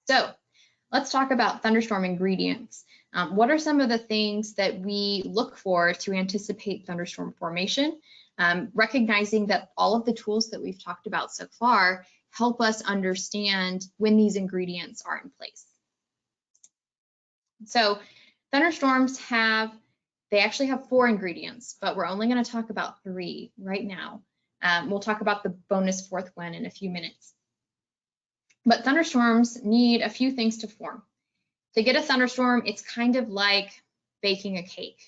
So let's talk about thunderstorm ingredients. What are some of the things that we look for to anticipate thunderstorm formation? Recognizing that all of the tools that we've talked about so far help us understand when these ingredients are in place. So thunderstorms they actually have 4 ingredients, but we're only going to talk about 3 right now. We'll talk about the bonus 4th one in a few minutes. But thunderstorms need a few things to form. To get a thunderstorm, it's kind of like baking a cake.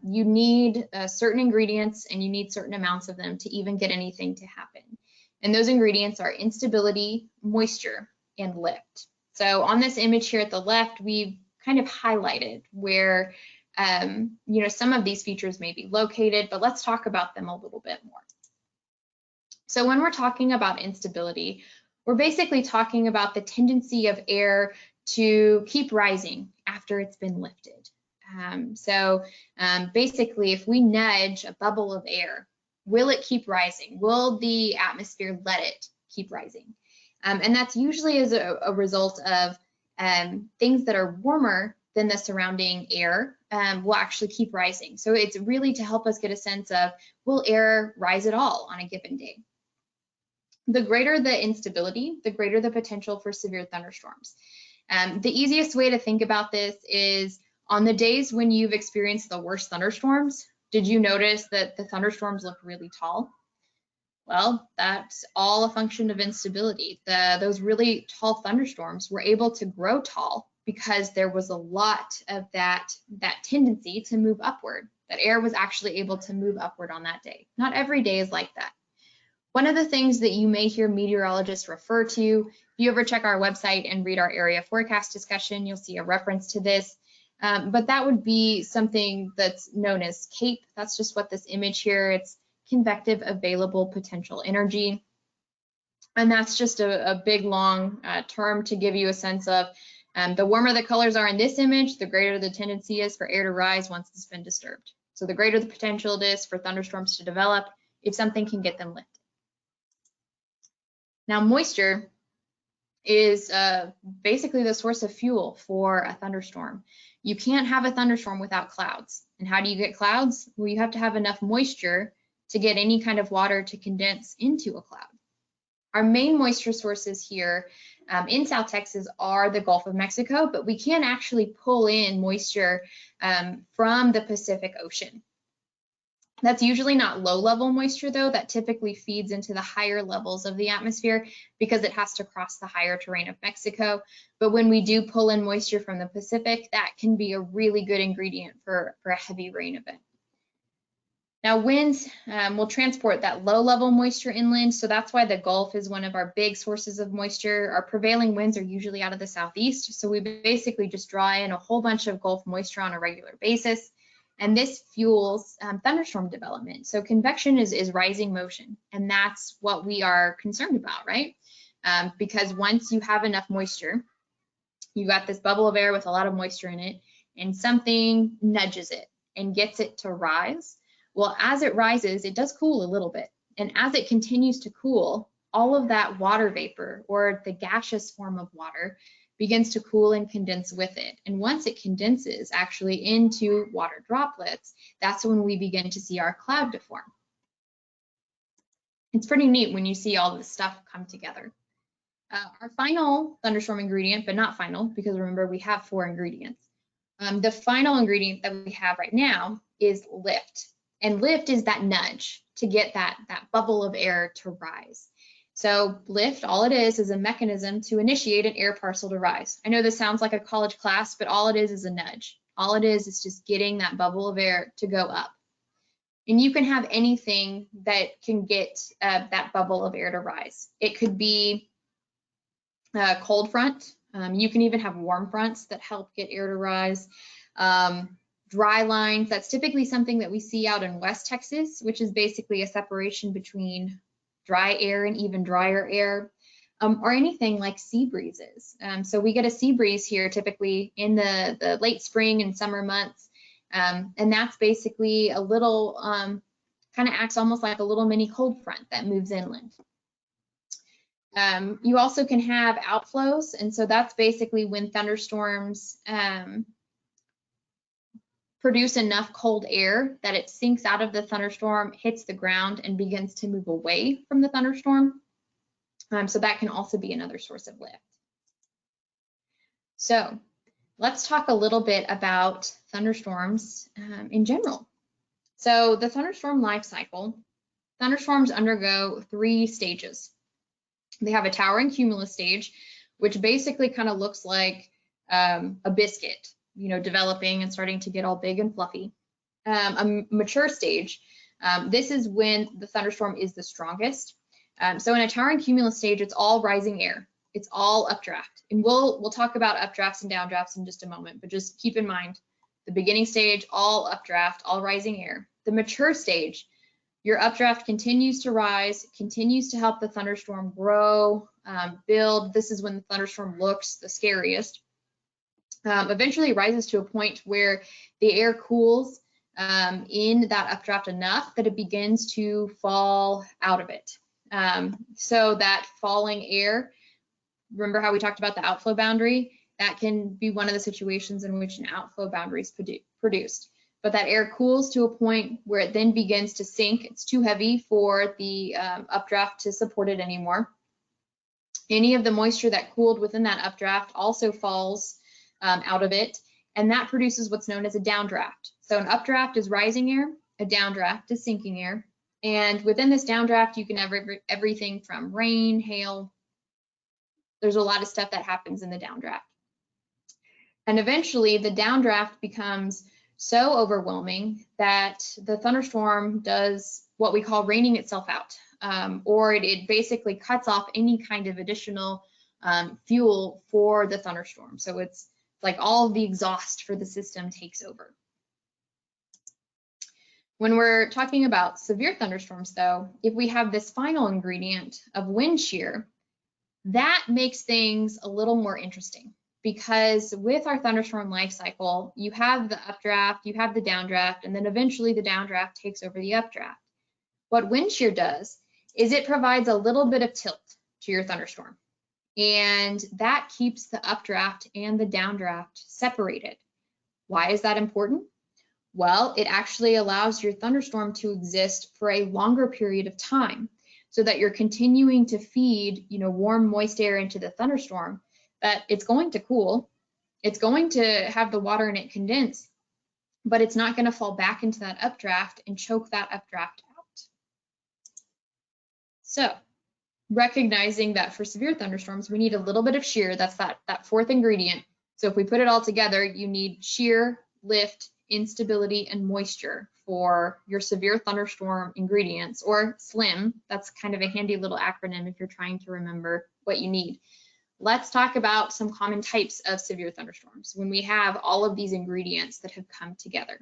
You need certain ingredients and you need certain amounts of them to even get anything to happen. And those ingredients are instability, moisture, and lift. So on this image here at the left, we've kind of highlighted where some of these features may be located, but let's talk about them a little bit more. So when we're talking about instability, we're basically talking about the tendency of air to keep rising after it's been lifted. Basically, if we nudge a bubble of air, will it keep rising? Will the atmosphere let it keep rising? And that's usually as a result of things that are warmer than the surrounding air will actually keep rising. So it's really to help us get a sense of, will air rise at all on a given day? The greater the instability, the greater the potential for severe thunderstorms. The easiest way to think about this is on the days when you've experienced the worst thunderstorms, did you notice that the thunderstorms look really tall? Well, that's all a function of instability. Those really tall thunderstorms were able to grow tall because there was a lot of that tendency to move upward. That air was actually able to move upward on that day. Not every day is like that. One of the things that you may hear meteorologists refer to, if you ever check our website and read our area forecast discussion, you'll see a reference to this. But that would be something that's known as CAPE. That's just what this image here, it's convective available potential energy. And that's just a big, long term to give you a sense of the warmer the colors are in this image, the greater the tendency is for air to rise once it's been disturbed. So the greater the potential it is for thunderstorms to develop if something can get them lifted. Now, moisture is basically the source of fuel for a thunderstorm. You can't have a thunderstorm without clouds. And how do you get clouds? Well, you have to have enough moisture to get any kind of water to condense into a cloud. Our main moisture sources here in South Texas are the Gulf of Mexico, but we can actually pull in moisture from the Pacific Ocean. That's usually not low-level moisture, though. That typically feeds into the higher levels of the atmosphere because it has to cross the higher terrain of Mexico. But when we do pull in moisture from the Pacific, that can be a really good ingredient for a heavy rain event. Now, winds will transport that low-level moisture inland, so that's why the Gulf is one of our big sources of moisture. Our prevailing winds are usually out of the southeast, so we basically just draw in a whole bunch of Gulf moisture on a regular basis. And this fuels thunderstorm development. So convection is rising motion, and that's what we are concerned about, right? Because once you have enough moisture, you got this bubble of air with a lot of moisture in it, and something nudges it and gets it to rise. Well, as it rises, it does cool a little bit. And as it continues to cool, all of that water vapor, or the gaseous form of water, begins to cool and condense with it. And once it condenses actually into water droplets, that's when we begin to see our cloud to form. It's pretty neat when you see all this stuff come together. Our final thunderstorm ingredient, but not final, because remember we have 4 ingredients. The final ingredient that we have right now is lift. And lift is that nudge to get that bubble of air to rise. So lift, all it is a mechanism to initiate an air parcel to rise. I know this sounds like a college class, but all it is a nudge. All it is just getting that bubble of air to go up. And you can have anything that can get that bubble of air to rise. It could be a cold front. You can even have warm fronts that help get air to rise. Dry lines, that's typically something that we see out in West Texas, which is basically a separation between dry air and even drier air, or anything like sea breezes. So we get a sea breeze here typically in the late spring and summer months, and that's basically a little, kind of acts almost like a little mini cold front that moves inland. You also can have outflows, and so that's basically when thunderstorms produce enough cold air that it sinks out of the thunderstorm, hits the ground, and begins to move away from the thunderstorm. So that can also be another source of lift. So let's talk a little bit about thunderstorms in general. So the thunderstorm life cycle, thunderstorms undergo 3 stages. They have a towering cumulus stage, which basically kind of looks like a biscuit, you know, developing and starting to get all big and fluffy. A mature stage, this is when the thunderstorm is the strongest. So in a towering cumulus stage, it's all rising air. It's all updraft. And we'll talk about updrafts and downdrafts in just a moment, but just keep in mind, the beginning stage, all updraft, all rising air. The mature stage, your updraft continues to rise, continues to help the thunderstorm grow, build. This is when the thunderstorm looks the scariest. Eventually rises to a point where the air cools in that updraft enough that it begins to fall out of it. So that falling air, remember how we talked about the outflow boundary? That can be one of the situations in which an outflow boundary is produced. But that air cools to a point where it then begins to sink. It's too heavy for the updraft to support it anymore. Any of the moisture that cooled within that updraft also falls out of it, and that produces what's known as a downdraft. So an updraft is rising air, a downdraft is sinking air, and within this downdraft, you can have everything from rain, hail. There's a lot of stuff that happens in the downdraft. And eventually, the downdraft becomes so overwhelming that the thunderstorm does what we call raining itself out, or it basically cuts off any kind of additional fuel for the thunderstorm. So it's like all of the exhaust for the system takes over. When we're talking about severe thunderstorms, though, if we have this final ingredient of wind shear, that makes things a little more interesting, because with our thunderstorm life cycle, you have the updraft, you have the downdraft, and then eventually the downdraft takes over the updraft. What wind shear does is it provides a little bit of tilt to your thunderstorm, and that keeps the updraft and the downdraft separated. Why is that important? Well, it actually allows your thunderstorm to exist for a longer period of time, so that you're continuing to feed, you know, warm, moist air into the thunderstorm, that it's going to cool, it's going to have the water in it condense, but it's not going to fall back into that updraft and choke that updraft out. So recognizing that for severe thunderstorms, we need a little bit of shear. That's that fourth ingredient. So if we put it all together, you need shear, lift, instability, and moisture for your severe thunderstorm ingredients, or SLIM. That's kind of a handy little acronym if you're trying to remember what you need. Let's talk about some common types of severe thunderstorms when we have all of these ingredients that have come together.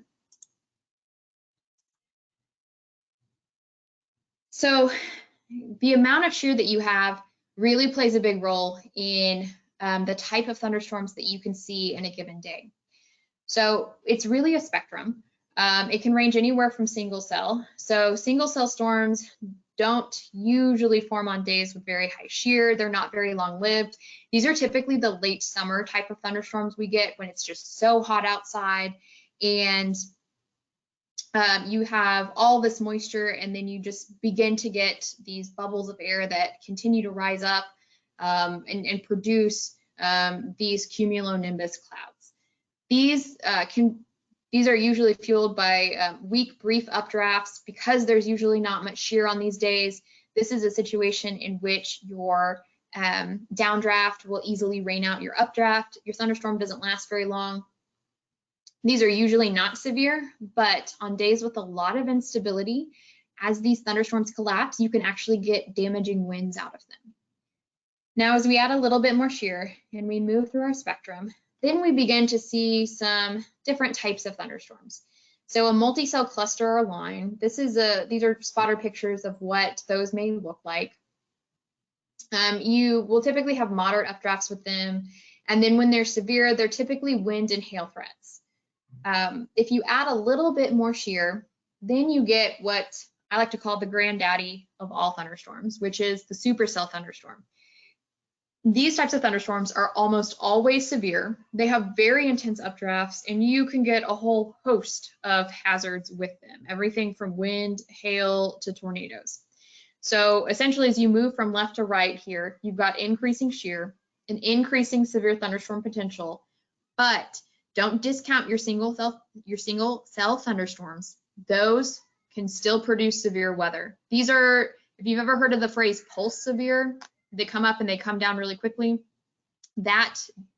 So the amount of shear that you have really plays a big role in the type of thunderstorms that you can see in a given day. So it's really a spectrum. It can range anywhere from single cell. So single cell storms don't usually form on days with very high shear. They're not very long lived. These are typically the late summer type of thunderstorms we get when it's just so hot outside and you have all this moisture, and then you just begin to get these bubbles of air that continue to rise up and produce these cumulonimbus clouds. These are usually fueled by weak, brief updrafts. Because there's usually not much shear on these days, this is a situation in which your downdraft will easily rain out your updraft. Your thunderstorm doesn't last very long. These are usually not severe, but on days with a lot of instability, as these thunderstorms collapse, you can actually get damaging winds out of them. Now, as we add a little bit more shear and we move through our spectrum, then we begin to see some different types of thunderstorms. So a multi-cell cluster or line, these are spotter pictures of what those may look like. You will typically have moderate updrafts with them, and then when they're severe, they're typically wind and hail threats. If you add a little bit more shear, then you get what I like to call the granddaddy of all thunderstorms, which is the supercell thunderstorm. These types of thunderstorms are almost always severe. They have very intense updrafts, and you can get a whole host of hazards with them, everything from wind, hail, to tornadoes. So essentially, as you move from left to right here, you've got increasing shear, an increasing severe thunderstorm potential, but don't discount your single cell thunderstorms. Those can still produce severe weather. These are, if you've ever heard of the phrase pulse severe, they come up and they come down really quickly.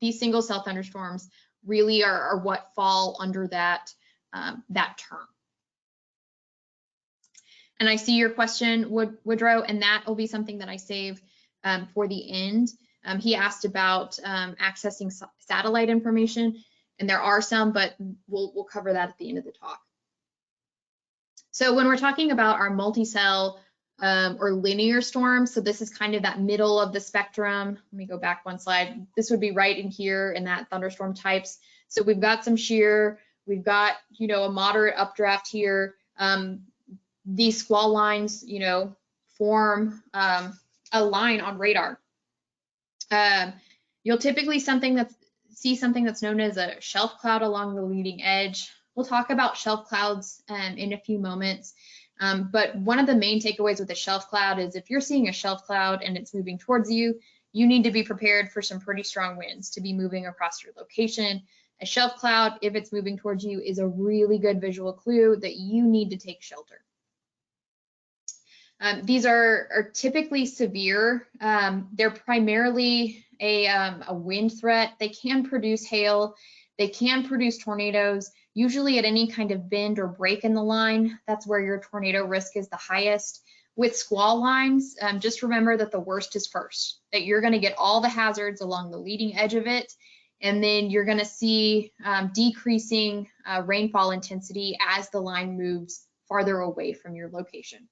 These single cell thunderstorms really are what fall under that, that term. And I see your question, Woodrow, and that will be something that I save for the end. He asked about accessing satellite information, and there are some, but we'll cover that at the end of the talk. So when we're talking about our multi-cell or linear storms, so this is kind of that middle of the spectrum. Let me go back one slide. This would be right in here in that thunderstorm types. So we've got some shear, we've got, you know, a moderate updraft here. These squall lines, you know, form a line on radar. You'll typically see something that's known as a shelf cloud along the leading edge. We'll talk about shelf clouds in a few moments. But one of the main takeaways with a shelf cloud is if you're seeing a shelf cloud and it's moving towards you, you need to be prepared for some pretty strong winds to be moving across your location. A shelf cloud, if it's moving towards you, is a really good visual clue that you need to take shelter. These are typically severe. They're primarily a wind threat. They can produce hail. They can produce tornadoes, usually at any kind of bend or break in the line. That's where your tornado risk is the highest. With squall lines, just remember that the worst is first, that you're going to get all the hazards along the leading edge of it, and then you're going to see decreasing rainfall intensity as the line moves farther away from your location.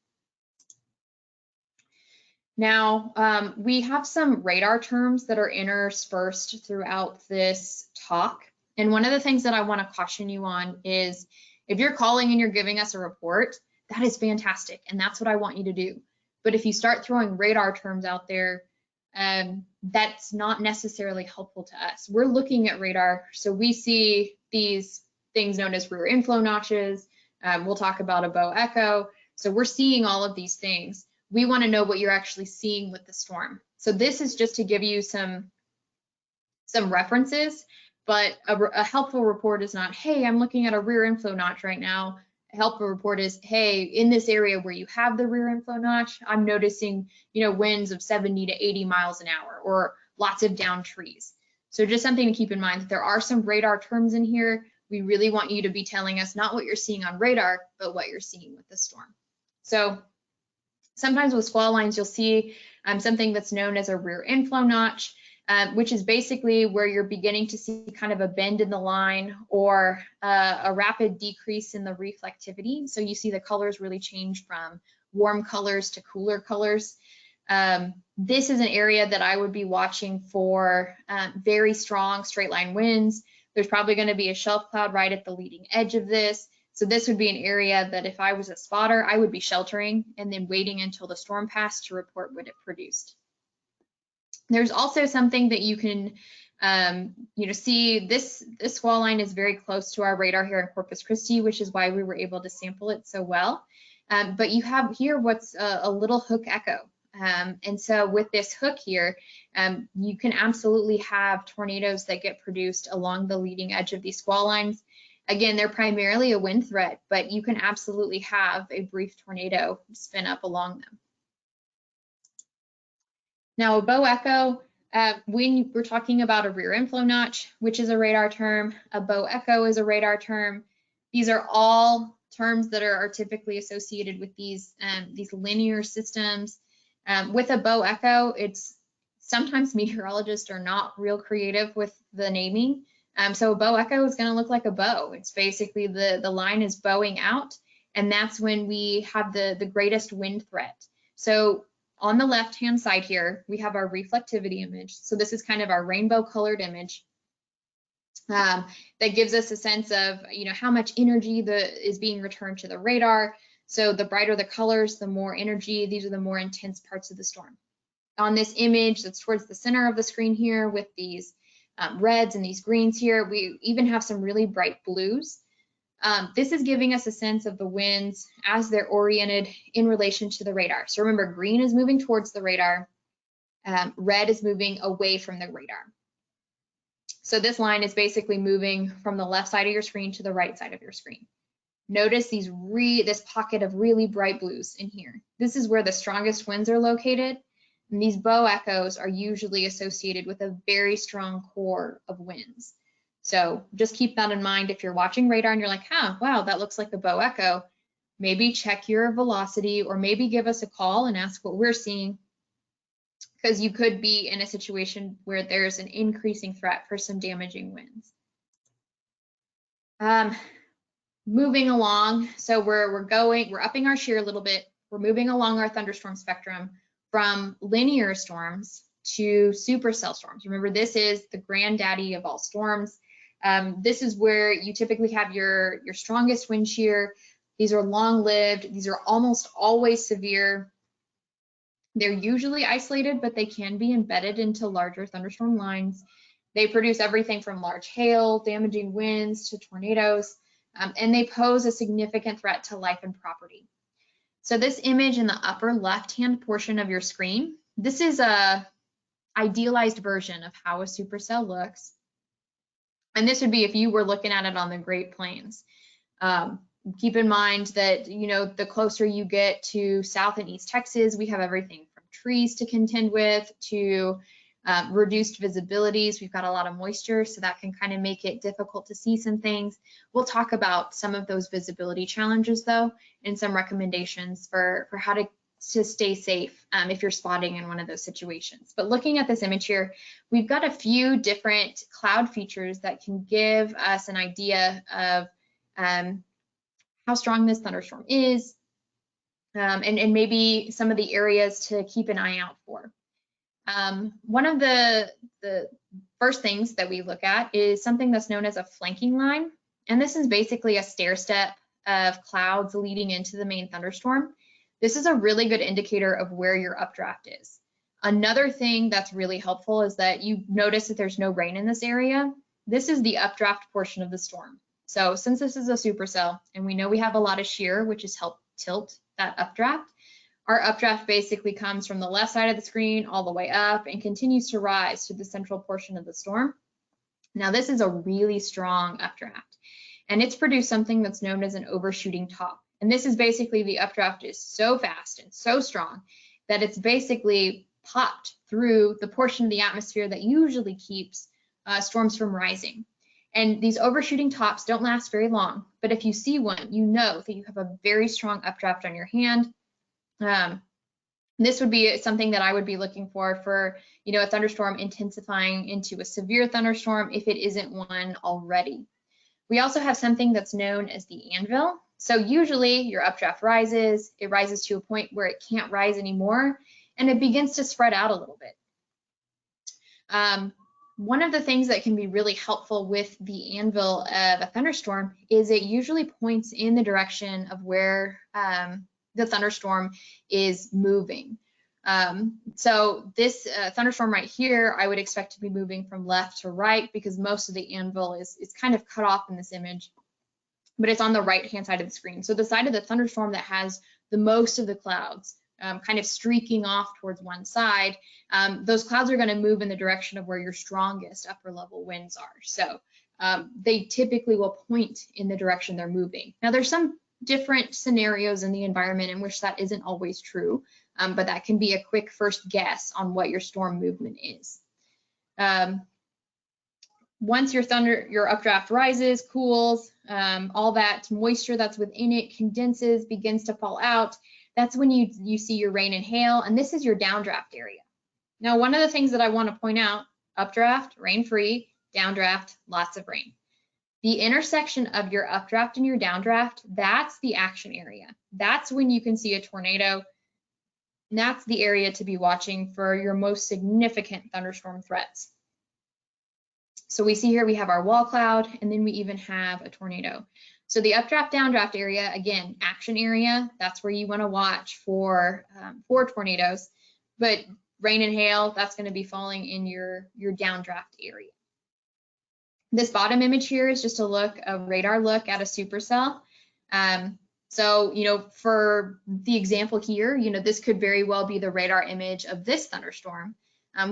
Now, we have some radar terms that are interspersed throughout this talk. And one of the things that I want to caution you on is if you're calling and you're giving us a report, that is fantastic. And that's what I want you to do. But if you start throwing radar terms out there, that's not necessarily helpful to us. We're looking at radar. So we see these things known as rear inflow notches. We'll talk about a bow echo. So we're seeing all of these things. We want to know what you're actually seeing with the storm. So this is just to give you some references, but a helpful report is not, hey, I'm looking at a rear inflow notch right now. A helpful report is, hey, in this area where you have the rear inflow notch, I'm noticing, you know, winds of 70 to 80 miles an hour or lots of downed trees. So just something to keep in mind that there are some radar terms in here. We really want you to be telling us not what you're seeing on radar, but what you're seeing with the storm. So sometimes with squall lines, you'll see something that's known as a rear inflow notch, which is basically where you're beginning to see kind of a bend in the line or a rapid decrease in the reflectivity. So you see the colors really change from warm colors to cooler colors. This is an area that I would be watching for very strong straight line winds. There's probably going to be a shelf cloud right at the leading edge of this. So this would be an area that if I was a spotter, I would be sheltering and then waiting until the storm passed to report what it produced. There's also something that you can, you know, see this squall line is very close to our radar here in Corpus Christi, which is why we were able to sample it so well. But you have here what's a little hook echo. And so with this hook here, you can absolutely have tornadoes that get produced along the leading edge of these squall lines. Again, they're primarily a wind threat, but you can absolutely have a brief tornado spin up along them. Now, a bow echo, when we're talking about a rear inflow notch, which is a radar term, a bow echo is a radar term. These are all terms that are typically associated with these linear systems. With a bow echo, it's sometimes meteorologists are not real creative with the naming. So a bow echo is going to look like a bow. It's basically the line is bowing out, and that's when we have the greatest wind threat. So on the left-hand side here, we have our reflectivity image. So this is kind of our rainbow colored image that gives us a sense of, you know, how much energy is being returned to the radar. So the brighter the colors, the more energy. These are the more intense parts of the storm. On this image that's towards the center of the screen here with these reds and these greens here, we even have some really bright blues. This is giving us a sense of the winds as they're oriented in relation to the radar. So remember, green is moving towards the radar, red is moving away from the radar. So this line is basically moving from the left side of your screen to the right side of your screen. Notice this pocket of really bright blues in here. This is where the strongest winds are located. And And these bow echoes are usually associated with a very strong core of winds. So just keep that in mind if you're watching radar and you're like, huh, wow, that looks like a bow echo. Maybe check your velocity, or maybe give us a call and ask what we're seeing, because you could be in a situation where there's an increasing threat for some damaging winds. Moving along, so we're upping our shear a little bit. We're moving along our thunderstorm spectrum from linear storms to supercell storms. Remember, this is the granddaddy of all storms. This is where you typically have your strongest wind shear. These are long-lived. These are almost always severe. They're usually isolated, but they can be embedded into larger thunderstorm lines. They produce everything from large hail, damaging winds, to tornadoes, and they pose a significant threat to life and property. So this image in the upper left-hand portion of your screen, this is a idealized version of how a supercell looks. And this would be if you were looking at it on the Great Plains. Keep in mind that, you know, the closer you get to South and East Texas, we have everything from trees to contend with to reduced visibilities. We've got a lot of moisture, so that can kind of make it difficult to see some things. We'll talk about some of those visibility challenges, though, and some recommendations for how to stay safe if you're spotting in one of those situations. But looking at this image here, we've got a few different cloud features that can give us an idea of how strong this thunderstorm is, and maybe some of the areas to keep an eye out for. One of the first things that we look at is something that's known as a flanking line. And this is basically a stair step of clouds leading into the main thunderstorm. This is a really good indicator of where your updraft is. Another thing that's really helpful is that you notice that there's no rain in this area. This is the updraft portion of the storm. So since this is a supercell and we know we have a lot of shear, which is help tilt that updraft, our updraft basically comes from the left side of the screen all the way up and continues to rise to the central portion of the storm. Now this is a really strong updraft, and it's produced something that's known as an overshooting top. And this is basically the updraft is so fast and so strong that it's basically popped through the portion of the atmosphere that usually keeps storms from rising. And these overshooting tops don't last very long, but if you see one, you know that you have a very strong updraft on your hand. This would be something that I would be looking for, you know, a thunderstorm intensifying into a severe thunderstorm if it isn't one already. We also have something that's known as the anvil. So usually your updraft rises, it rises to a point where it can't rise anymore, and it begins to spread out a little bit. One of the things that can be really helpful with the anvil of a thunderstorm is it usually points in the direction of where the thunderstorm is moving. So this thunderstorm right here, I would expect to be moving from left to right because most of the anvil is kind of cut off in this image, but it's on the right-hand side of the screen. So the side of the thunderstorm that has the most of the clouds kind of streaking off towards one side, those clouds are going to move in the direction of where your strongest upper level winds are. So they typically will point in the direction they're moving. Now there's some different scenarios in the environment in which that isn't always true, but that can be a quick first guess on what your storm movement is. Once your updraft rises, cools, all that moisture that's within it condenses, begins to fall out, that's when you see your rain and hail, and this is your downdraft area. Now, one of the things that I want to point out, updraft, rain-free, downdraft, lots of rain. The intersection of your updraft and your downdraft, that's the action area. That's when you can see a tornado. And that's the area to be watching for your most significant thunderstorm threats. So we see here we have our wall cloud, and then we even have a tornado. So the updraft, downdraft area, again, action area, that's where you want to watch for tornadoes. But rain and hail, that's going to be falling in your downdraft area. This bottom image here is just a radar look at a supercell. So, you know, for the example here, you know, this could very well be the radar image of this thunderstorm.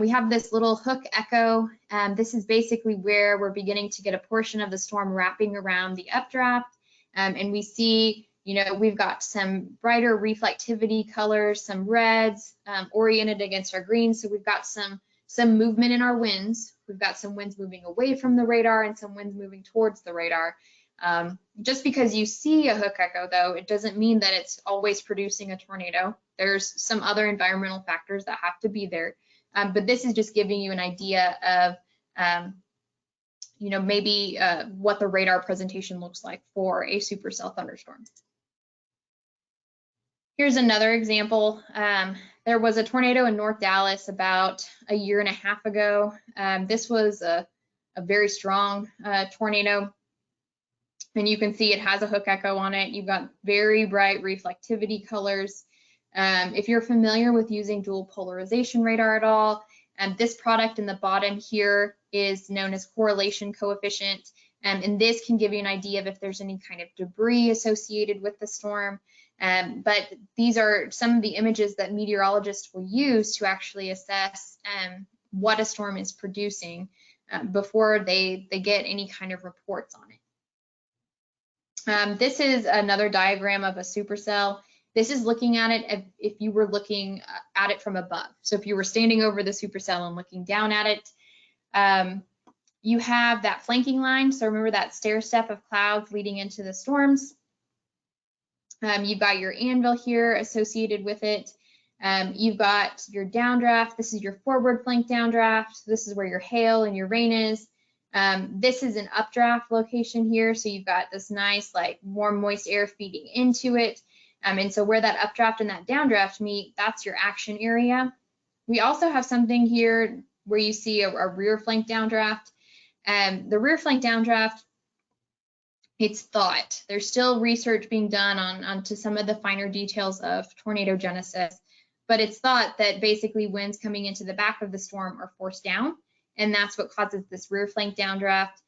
We have this little hook echo. This is basically where we're beginning to get a portion of the storm wrapping around the updraft. And we see You know, we've got some brighter reflectivity colors, some reds oriented against our greens. So we've got some movement in our winds. We've got some winds moving away from the radar and some winds moving towards the radar. Just because you see a hook echo, though, it doesn't mean that it's always producing a tornado. There's some other environmental factors that have to be there. But this is just giving you an idea of, you know, maybe what the radar presentation looks like for a supercell thunderstorm. Here's another example. There was a tornado in North Dallas about a year and a half ago. This was a very strong tornado. And you can see it has a hook echo on it. You've got very bright reflectivity colors. If you're familiar with using dual polarization radar at all, this product in the bottom here is known as correlation coefficient. And this can give you an idea of if there's any kind of debris associated with the storm. But these are some of the images that meteorologists will use to actually assess what a storm is producing before they get any kind of reports on it. This is another diagram of a supercell. This is looking at it if you were looking at it from above. So if you were standing over the supercell and looking down at it, you have that flanking line. So remember that stair step of clouds leading into the storms. You've got your anvil here associated with it. You've got your downdraft. This is your forward flank downdraft. This is where your hail and your rain is. This is an updraft location here. So you've got this nice, like, warm, moist air feeding into it. And so where that updraft and that downdraft meet, that's your action area. We also have something here where you see a rear flank downdraft. The rear flank downdraft, it's thought. There's still research being done onto some of the finer details of tornado genesis, but it's thought that basically winds coming into the back of the storm are forced down, and that's what causes this rear flank downdraft.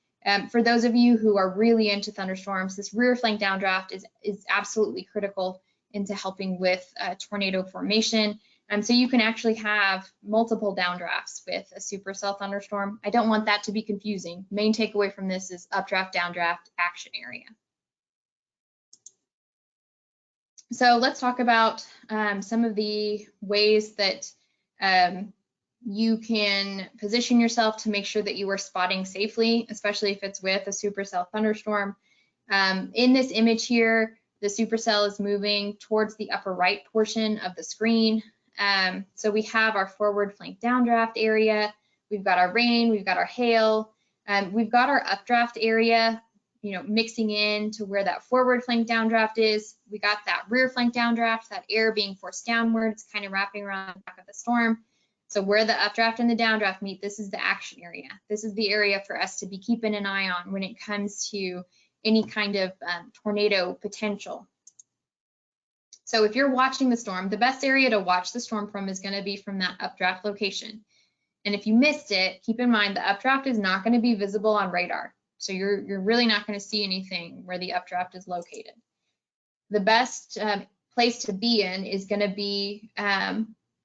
For those of you who are really into thunderstorms, this rear flank downdraft is absolutely critical into helping with tornado formation. So you can actually have multiple downdrafts with a supercell thunderstorm. I don't want that to be confusing. Main takeaway from this is updraft, downdraft, action area. So let's talk about some of the ways that you can position yourself to make sure that you are spotting safely, especially if it's with a supercell thunderstorm. In this image here, the supercell is moving towards the upper right portion of the screen. So we have our forward flank downdraft area, we've got our rain, we've got our hail, we've got our updraft area, you know, mixing in to where that forward flank downdraft is. We got that rear flank downdraft, that air being forced downwards, kind of wrapping around the back of the storm. So where the updraft and the downdraft meet, this is the action area. This is the area for us to be keeping an eye on when it comes to any kind of tornado potential. So if you're watching the storm, the best area to watch the storm from is going to be from that updraft location. And if you missed it, keep in mind the updraft is not going to be visible on radar. So you're really not going to see anything where the updraft is located. The best place to be in is going to be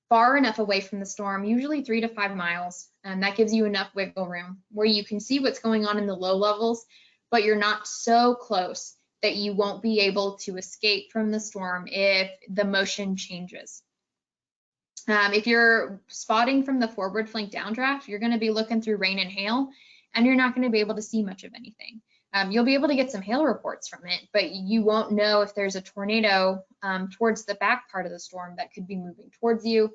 far enough away from the storm, usually 3 to 5 miles. And that gives you enough wiggle room where you can see what's going on in the low levels, but you're not so close that you won't be able to escape from the storm if the motion changes. If you're spotting from the forward flank downdraft, you're going to be looking through rain and hail, and you're not going to be able to see much of anything. You'll be able to get some hail reports from it, but you won't know if there's a tornado towards the back part of the storm that could be moving towards you.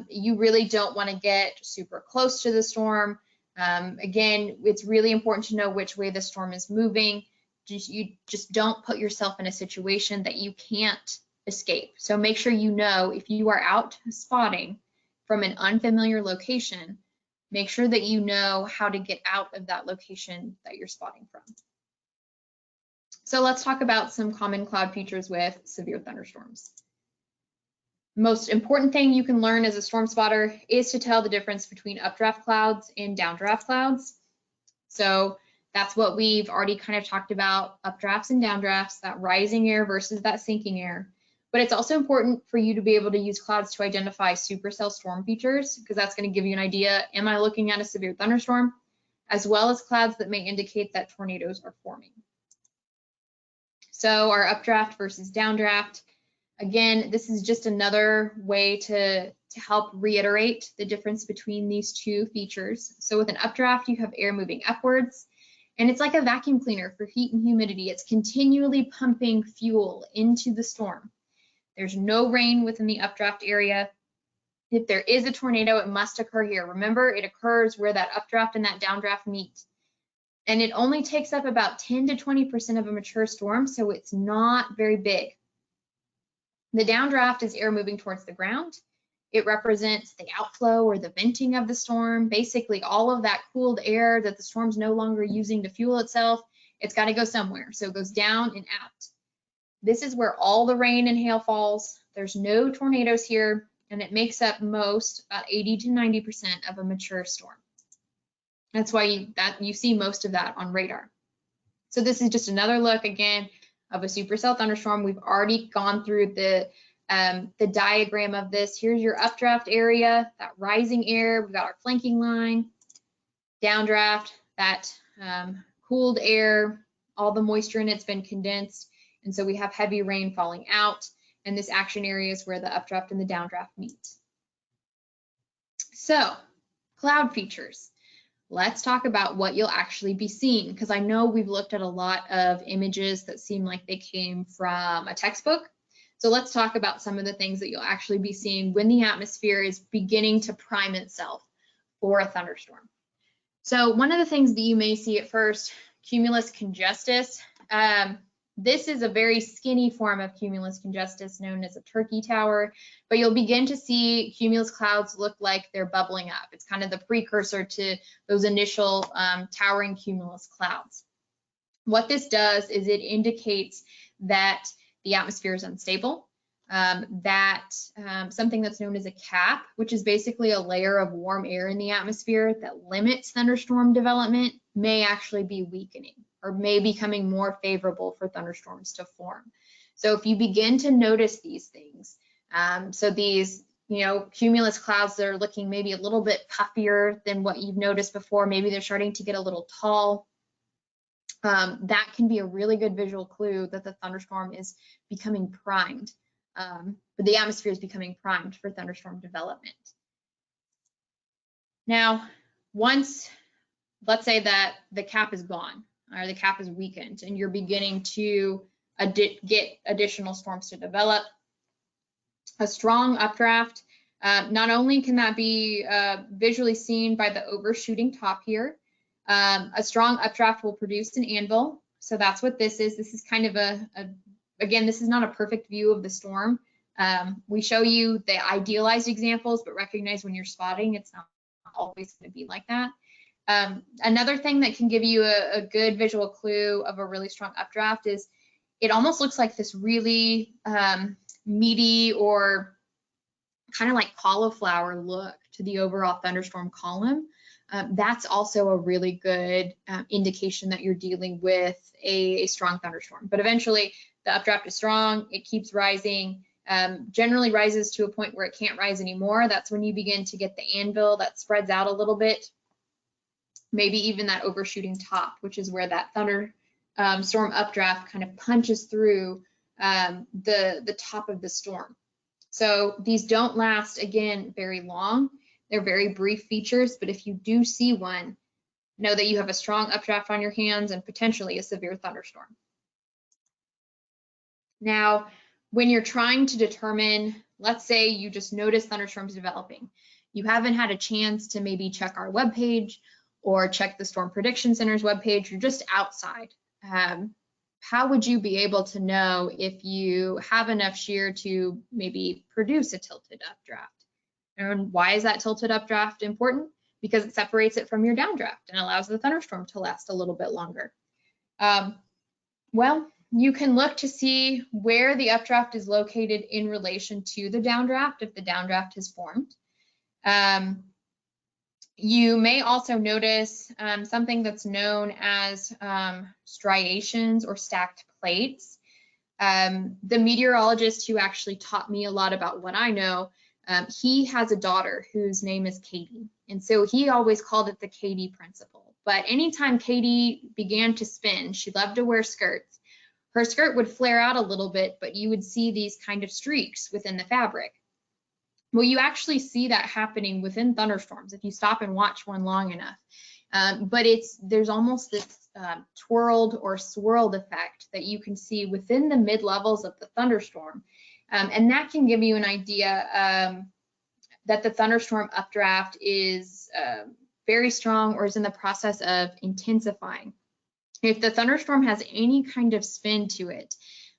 You really don't want to get super close to the storm. Again, it's really important to know which way the storm is moving. You just don't put yourself in a situation that you can't escape. So make sure you know if you are out spotting from an unfamiliar location, make sure that you know how to get out of that location that you're spotting from. So let's talk about some common cloud features with severe thunderstorms. Most important thing you can learn as a storm spotter is to tell the difference between updraft clouds and downdraft clouds. So that's what we've already kind of talked about, updrafts and downdrafts, that rising air versus that sinking air. But it's also important for you to be able to use clouds to identify supercell storm features, because that's going to give you an idea, am I looking at a severe thunderstorm, as well as clouds that may indicate that tornadoes are forming. So our updraft versus downdraft. Again, this is just another way to help reiterate the difference between these two features. So with an updraft, you have air moving upwards, and it's like a vacuum cleaner for heat and humidity. It's continually pumping fuel into the storm. There's no rain within the updraft area. If there is a tornado, it must occur here. Remember, it occurs where that updraft and that downdraft meet. And it only takes up about 10 to 20% of a mature storm, so it's not very big. The downdraft is air moving towards the ground. It represents the outflow or the venting of the storm. Basically, all of that cooled air that the storm's no longer using to fuel itself, it's got to go somewhere. So it goes down and out. This is where all the rain and hail falls. There's no tornadoes here, and it makes up most, about 80 to 90% of a mature storm. That's why you see most of that on radar. So this is just another look again of a supercell thunderstorm. We've already gone through the diagram of this. Here's your updraft area, that rising air. We've got our flanking line, downdraft, that cooled air, all the moisture in it's been condensed. And so we have heavy rain falling out. And this action area is where the updraft and the downdraft meet. So cloud features. Let's talk about what you'll actually be seeing, because I know we've looked at a lot of images that seem like they came from a textbook. So let's talk about some of the things that you'll actually be seeing when the atmosphere is beginning to prime itself for a thunderstorm. So one of the things that you may see at first, cumulus congestus. This is a very skinny form of cumulus congestus known as a turkey tower, but you'll begin to see cumulus clouds look like they're bubbling up. It's kind of the precursor to those initial towering cumulus clouds. What this does is it indicates that the atmosphere is unstable, something that's known as a cap, which is basically a layer of warm air in the atmosphere that limits thunderstorm development, may actually be weakening or may be becoming more favorable for thunderstorms to form. So if you begin to notice these things, so these, cumulus clouds that are looking maybe a little bit puffier than what you've noticed before, maybe they're starting to get a little tall, that can be a really good visual clue that the thunderstorm is becoming primed, but the atmosphere is becoming primed for thunderstorm development. Now, once, let's say that the cap is gone or the cap is weakened and you're beginning to get additional storms to develop, a strong updraft, not only can that be visually seen by the overshooting top here, a strong updraft will produce an anvil. So that's what this is. This is kind of again, this is not a perfect view of the storm. We show you the idealized examples, but recognize when you're spotting, it's not always going to be like that. Another thing that can give you a good visual clue of a really strong updraft is it almost looks like this really meaty or kind of like cauliflower look to the overall thunderstorm column. That's also a really good indication that you're dealing with a strong thunderstorm. But eventually the updraft is strong, it keeps rising, generally rises to a point where it can't rise anymore. That's when you begin to get the anvil that spreads out a little bit, maybe even that overshooting top, which is where that thunderstorm updraft kind of punches through the top of the storm. So these don't last, again, very long. They're very brief features, but if you do see one, know that you have a strong updraft on your hands and potentially a severe thunderstorm. Now, when you're trying to determine, let's say you just noticed thunderstorms developing, you haven't had a chance to maybe check our webpage or check the Storm Prediction Center's webpage, you're just outside. How would you be able to know if you have enough shear to maybe produce a tilted updraft? And why is that tilted updraft important? Because it separates it from your downdraft and allows the thunderstorm to last a little bit longer. Well, you can look to see where the updraft is located in relation to the downdraft if the downdraft has formed. You may also notice something that's known as striations or stacked plates. The meteorologist who actually taught me a lot about what I know, he has a daughter whose name is Katie. And so he always called it the Katie principle. But anytime Katie began to spin, she loved to wear skirts, her skirt would flare out a little bit, but you would see these kind of streaks within the fabric. Well, you actually see that happening within thunderstorms if you stop and watch one long enough. But there's almost this twirled or swirled effect that you can see within the mid-levels of the thunderstorm. And that can give you an idea that the thunderstorm updraft is very strong or is in the process of intensifying. If the thunderstorm has any kind of spin to it,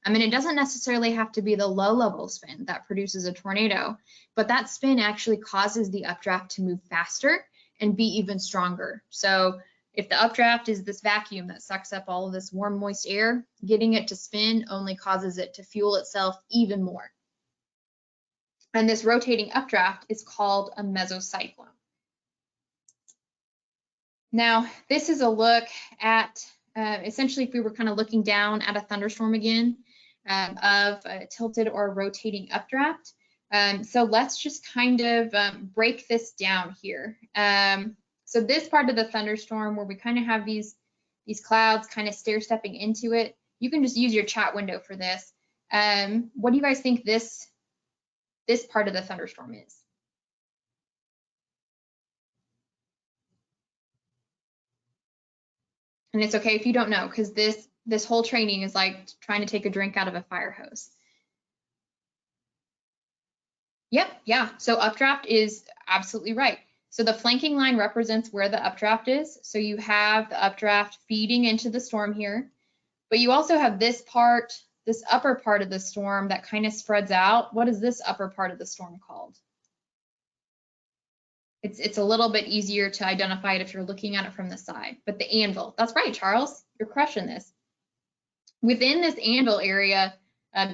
I mean, it doesn't necessarily have to be the low-level spin that produces a tornado, but that spin actually causes the updraft to move faster and be even stronger. So if the updraft is this vacuum that sucks up all of this warm, moist air, getting it to spin only causes it to fuel itself even more. And this rotating updraft is called a mesocyclone. Now, this is a look at essentially if we were kind of looking down at a thunderstorm again of a tilted or rotating updraft. So let's just kind of break this down here. So this part of the thunderstorm where we kind of have these clouds kind of stair-stepping into it, you can just use your chat window for this. What do you guys think this part of the thunderstorm is? And it's okay if you don't know, because this whole training is like trying to take a drink out of a fire hose. Yep, yeah, so updraft is absolutely right. So the flanking line represents where the updraft is. So you have the updraft feeding into the storm here, but you also have this part, this upper part of the storm that kind of spreads out. What is this upper part of the storm called? It's a little bit easier to identify it if you're looking at it from the side, but the anvil. That's right, Charles, you're crushing this. Within this anvil area,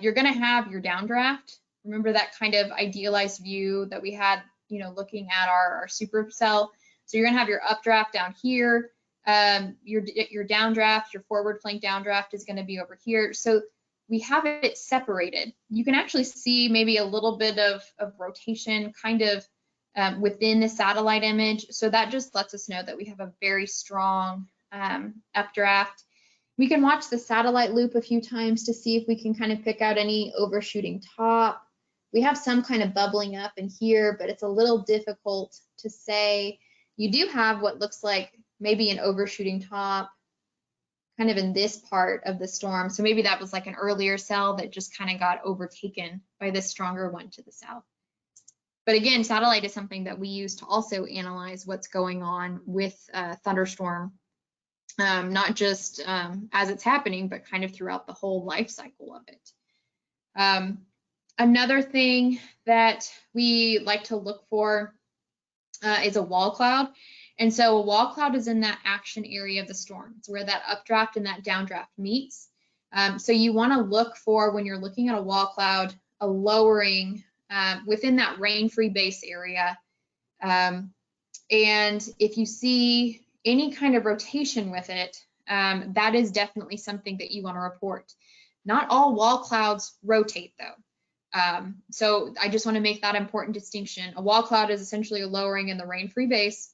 you're going to have your downdraft. Remember that kind of idealized view that we had, you know, looking at our supercell. So you're going to have your updraft down here. Your downdraft, your forward flank downdraft is going to be over here. So we have it separated. You can actually see maybe a little bit of rotation kind of within the satellite image. So that just lets us know that we have a very strong updraft. We can watch the satellite loop a few times to see if we can kind of pick out any overshooting top. We have some kind of bubbling up in here, but it's a little difficult to say. You do have what looks like maybe an overshooting top kind of in this part of the storm. So maybe that was like an earlier cell that just kind of got overtaken by this stronger one to the south. But again, satellite is something that we use to also analyze what's going on with thunderstorm, not just as it's happening, but kind of throughout the whole life cycle of it. Another thing that we like to look for is a wall cloud. And so a wall cloud is in that action area of the storm. It's where that updraft and that downdraft meets. So you want to look for, when you're looking at a wall cloud, a lowering within that rain-free base area. And if you see any kind of rotation with it, that is definitely something that you want to report. Not all wall clouds rotate though. So I just want to make that important distinction. A wall cloud is essentially a lowering in the rain-free base.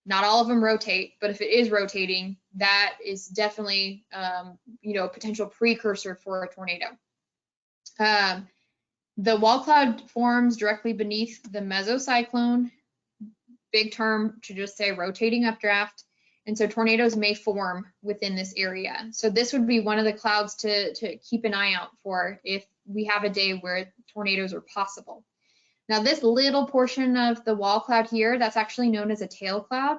Not all of them rotate, but if it is rotating, that is definitely, you know, a potential precursor for a tornado. The wall cloud forms directly beneath the mesocyclone, big term to just say rotating updraft. And so tornadoes may form within this area. So this would be one of the clouds to keep an eye out for if we have a day where tornadoes are possible. Now this little portion of the wall cloud here, that's actually known as a tail cloud.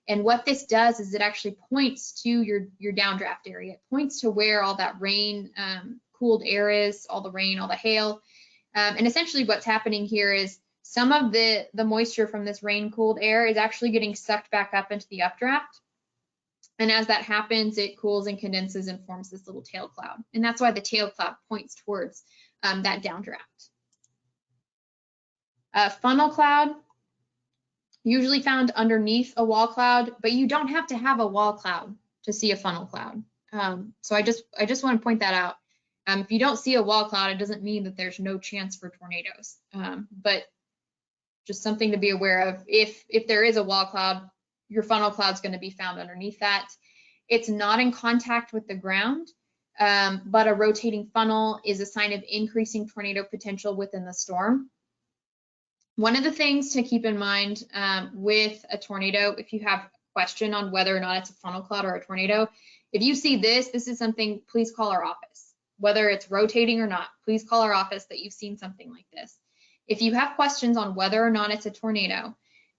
And what this does is it actually points to your downdraft area. It points to where all that rain, cooled air is, all the rain, all the hail. And essentially what's happening here is some of the moisture from this rain cooled air is actually getting sucked back up into the updraft. And as that happens, it cools and condenses and forms this little tail cloud. And that's why the tail cloud points towards that downdraft. Funnel cloud, usually found underneath a wall cloud, but you don't have to have a wall cloud to see a funnel cloud. So I just want to point that out. If you don't see a wall cloud, it doesn't mean that there's no chance for tornadoes, but just something to be aware of. If there is a wall cloud, your funnel cloud is going to be found underneath that. It's not in contact with the ground. but a rotating funnel is a sign of increasing tornado potential within the storm. One of the things to keep in mind with a tornado, if you have a question on whether or not it's a funnel cloud or a tornado, if you see this is something, please call our office. Whether it's rotating or not, please call our office that you've seen something like this. If you have questions on whether or not it's a tornado,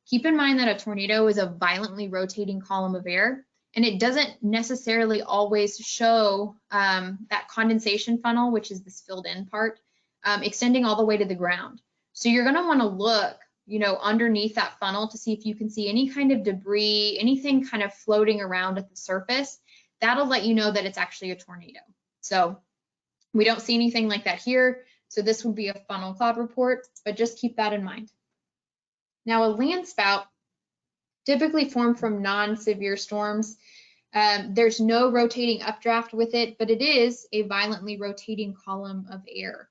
keep in mind that a tornado is a violently rotating column of air, and it doesn't necessarily always show that condensation funnel, which is this filled in part, extending all the way to the ground. So you're gonna wanna look, underneath that funnel to see if you can see any kind of debris, anything kind of floating around at the surface. That'll let you know that it's actually a tornado. So we don't see anything like that here. So this would be a funnel cloud report, but just keep that in mind. Now a land spout typically form from non-severe storms. There's no rotating updraft with it, but it is a violently rotating column of air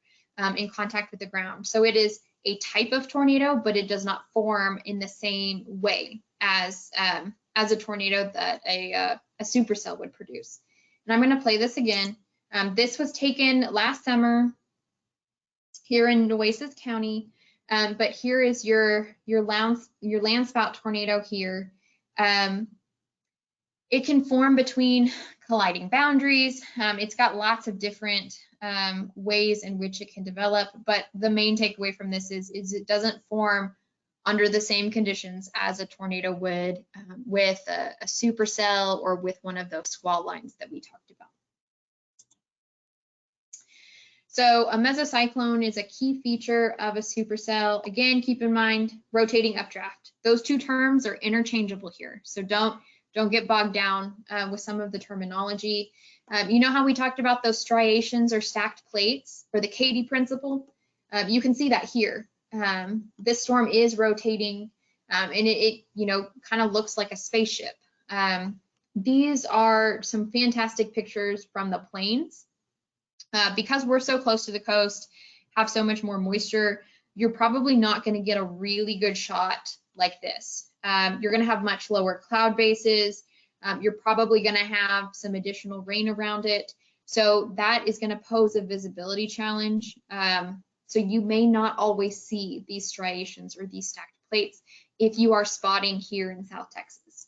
in contact with the ground. So it is a type of tornado, but it does not form in the same way as a tornado that a supercell would produce. And I'm going to play this again. This was taken last summer here in Nueces County, but here is your land spout tornado here. It can form between colliding boundaries. It's got lots of different ways in which it can develop, but the main takeaway from this is it doesn't form under the same conditions as a tornado would with a supercell or with one of those squall lines that we talked about. So a mesocyclone is a key feature of a supercell. Again, keep in mind rotating updraft. Those two terms are interchangeable here, so don't get bogged down with some of the terminology. You know how we talked about those striations or stacked plates for the Katie principle? You can see that here. This storm is rotating and it kind of looks like a spaceship. These are some fantastic pictures from the plains. Because we're so close to the coast, have so much more moisture, you're probably not going to get a really good shot like this. You're going to have much lower cloud bases. You're probably going to have some additional rain around it. So that is going to pose a visibility challenge. So you may not always see these striations or these stacked plates if you are spotting here in South Texas.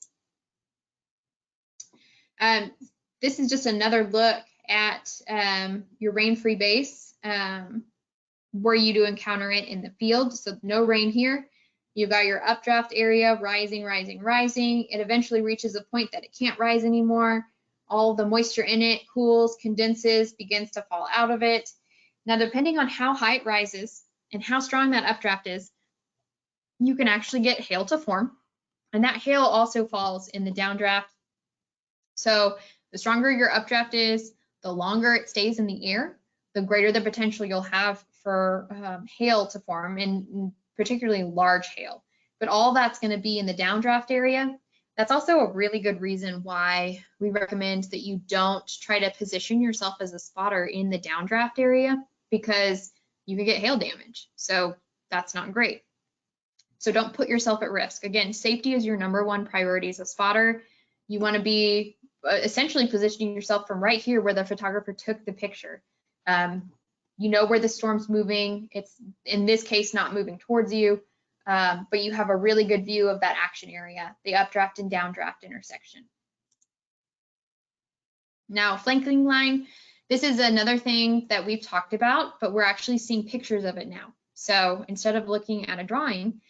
This is just another look at your rain-free base. Were you to encounter it in the field? So no rain here. You've got your updraft area rising, rising, rising. It eventually reaches a point that it can't rise anymore. All the moisture in it cools, condenses, begins to fall out of it. Now, depending on how high it rises and how strong that updraft is, you can actually get hail to form. And that hail also falls in the downdraft. So the stronger your updraft is, the longer it stays in the air, the greater the potential you'll have for hail to form, and particularly large hail. But all that's going to be in the downdraft area. That's also a really good reason why we recommend that you don't try to position yourself as a spotter in the downdraft area, because you can get hail damage. So that's not great. So don't put yourself at risk. Again, safety is your #1 priority as a spotter. You want to be essentially positioning yourself from right here where the photographer took the picture. You know where the storm's moving. It's, in this case, not moving towards you, but you have a really good view of that action area, the updraft and downdraft intersection. Now, flanking line, this is another thing that we've talked about, but we're actually seeing pictures of it now. So instead of looking at a drawing,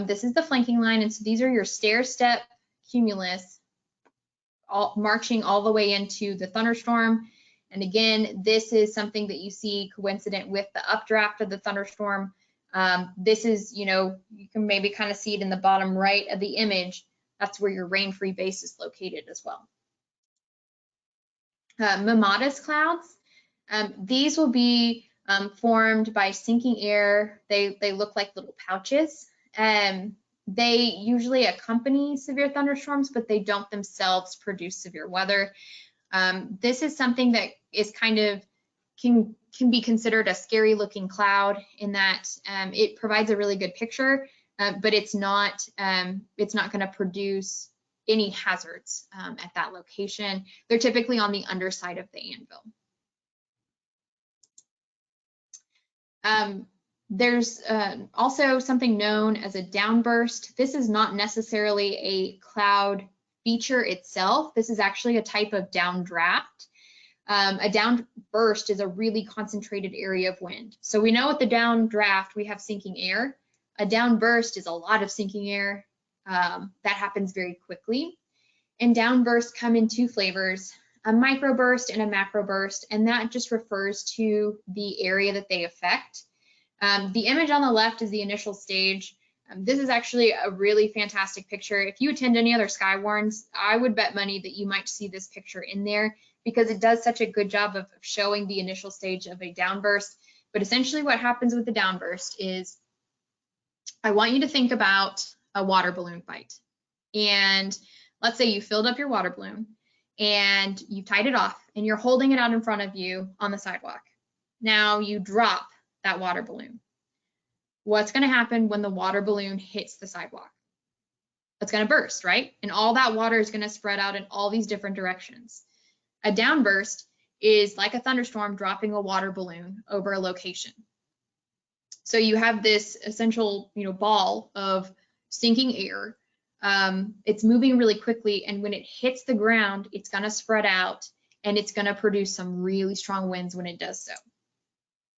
this is the flanking line, and so these are your stair-step cumulus marching all the way into the thunderstorm. And again, this is something that you see coincident with the updraft of the thunderstorm. This is, you can maybe kind of see it in the bottom right of the image. That's where your rain-free base is located as well. Mammatus clouds, these will be formed by sinking air. They look like little pouches. They usually accompany severe thunderstorms, but they don't themselves produce severe weather. This is something that is kind of can be considered a scary looking cloud in that it provides a really good picture, but it's not going to produce any hazards at that location. They're typically on the underside of the anvil. There's also something known as a downburst. This is not necessarily a cloud feature itself. This is actually a type of downdraft. A downburst is a really concentrated area of wind. So we know with the downdraft, we have sinking air. A downburst is a lot of sinking air. That happens very quickly. And downbursts come in two flavors, a microburst and a macroburst, and that just refers to the area that they affect. The image on the left is the initial stage. This is actually a really fantastic picture. If you attend any other SKYWARNs, I would bet money that you might see this picture in there because it does such a good job of showing the initial stage of a downburst. But essentially what happens with the downburst is I want you to think about a water balloon fight. And let's say you filled up your water balloon and you tied it off and you're holding it out in front of you on the sidewalk. Now you drop that water balloon. What's going to happen when the water balloon hits the sidewalk? It's going to burst, right? And all that water is going to spread out in all these different directions. A downburst is like a thunderstorm dropping a water balloon over a location. So you have this essential, ball of sinking air. It's moving really quickly, and when it hits the ground, it's going to spread out, and it's going to produce some really strong winds when it does so.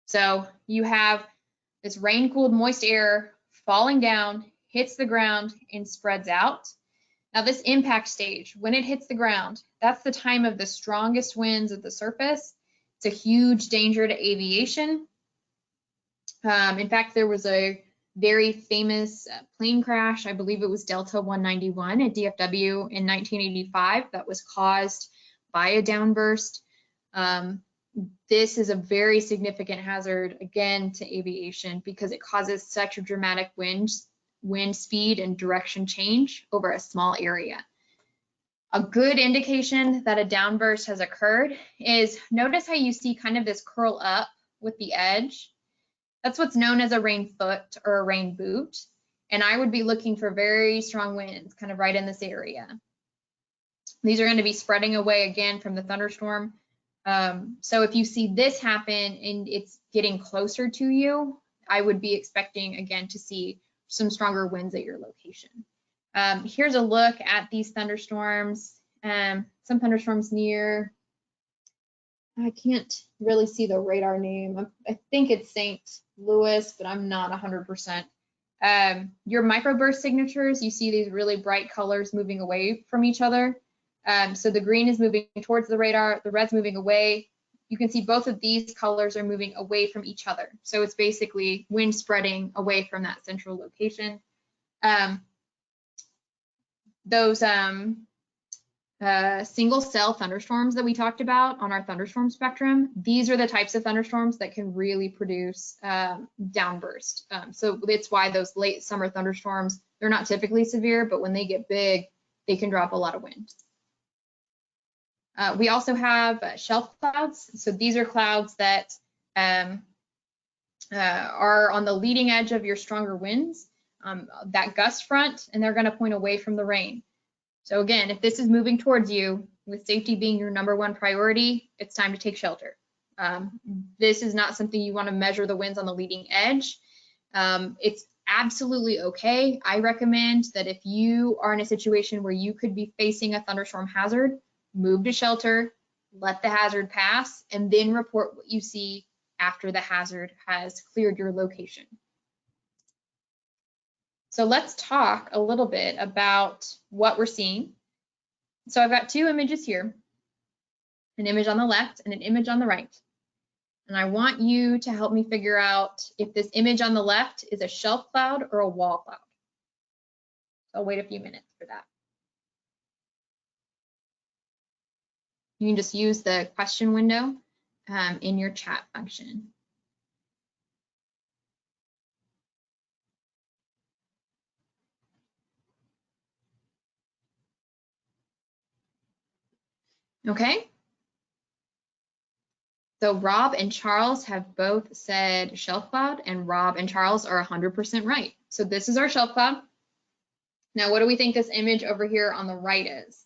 So you have this rain-cooled moist air falling down, hits the ground, and spreads out. Now this impact stage, when it hits the ground, that's the time of the strongest winds at the surface. It's a huge danger to aviation. In fact, there was a very famous plane crash, I believe it was Delta 191 at DFW in 1985 that was caused by a downburst. This is a very significant hazard, again, to aviation because it causes such a dramatic wind speed and direction change over a small area. A good indication that a downburst has occurred is notice how you see kind of this curl up with the edge. That's what's known as a rain foot or a rain boot. And I would be looking for very strong winds kind of right in this area. These are going to be spreading away again from the thunderstorm. So if you see this happen and it's getting closer to you, I would be expecting again to see some stronger winds at your location. Here's a look at these thunderstorms. Some thunderstorms near, I can't really see the radar name. I think it's St. Louis, but I'm not 100%. Your microburst signatures, you see these really bright colors moving away from each other. So the green is moving towards the radar, the red's moving away. You can see both of these colors are moving away from each other. So it's basically wind spreading away from that central location. Those single cell thunderstorms that we talked about on our thunderstorm spectrum, these are the types of thunderstorms that can really produce downburst. So it's why those late summer thunderstorms, they're not typically severe, but when they get big, they can drop a lot of wind. We also have shelf clouds. So these are clouds that are on the leading edge of your stronger winds, that gust front, and they're going to point away from the rain. So again, if this is moving towards you, with safety being your #1 priority, it's time to take shelter. This is not something you want to measure the winds on the leading edge. It's absolutely okay. I recommend that if you are in a situation where you could be facing a thunderstorm hazard, move to shelter, let the hazard pass, and then report what you see after the hazard has cleared your location. So let's talk a little bit about what we're seeing. So I've got two images here, an image on the left and an image on the right. And I want you to help me figure out if this image on the left is a shelf cloud or a wall cloud. So I'll wait a few minutes for that. You can just use the question window in your chat function. Okay. So Rob and Charles have both said shelf cloud, and Rob and Charles are 100% right. So this is our shelf cloud. Now, what do we think this image over here on the right is?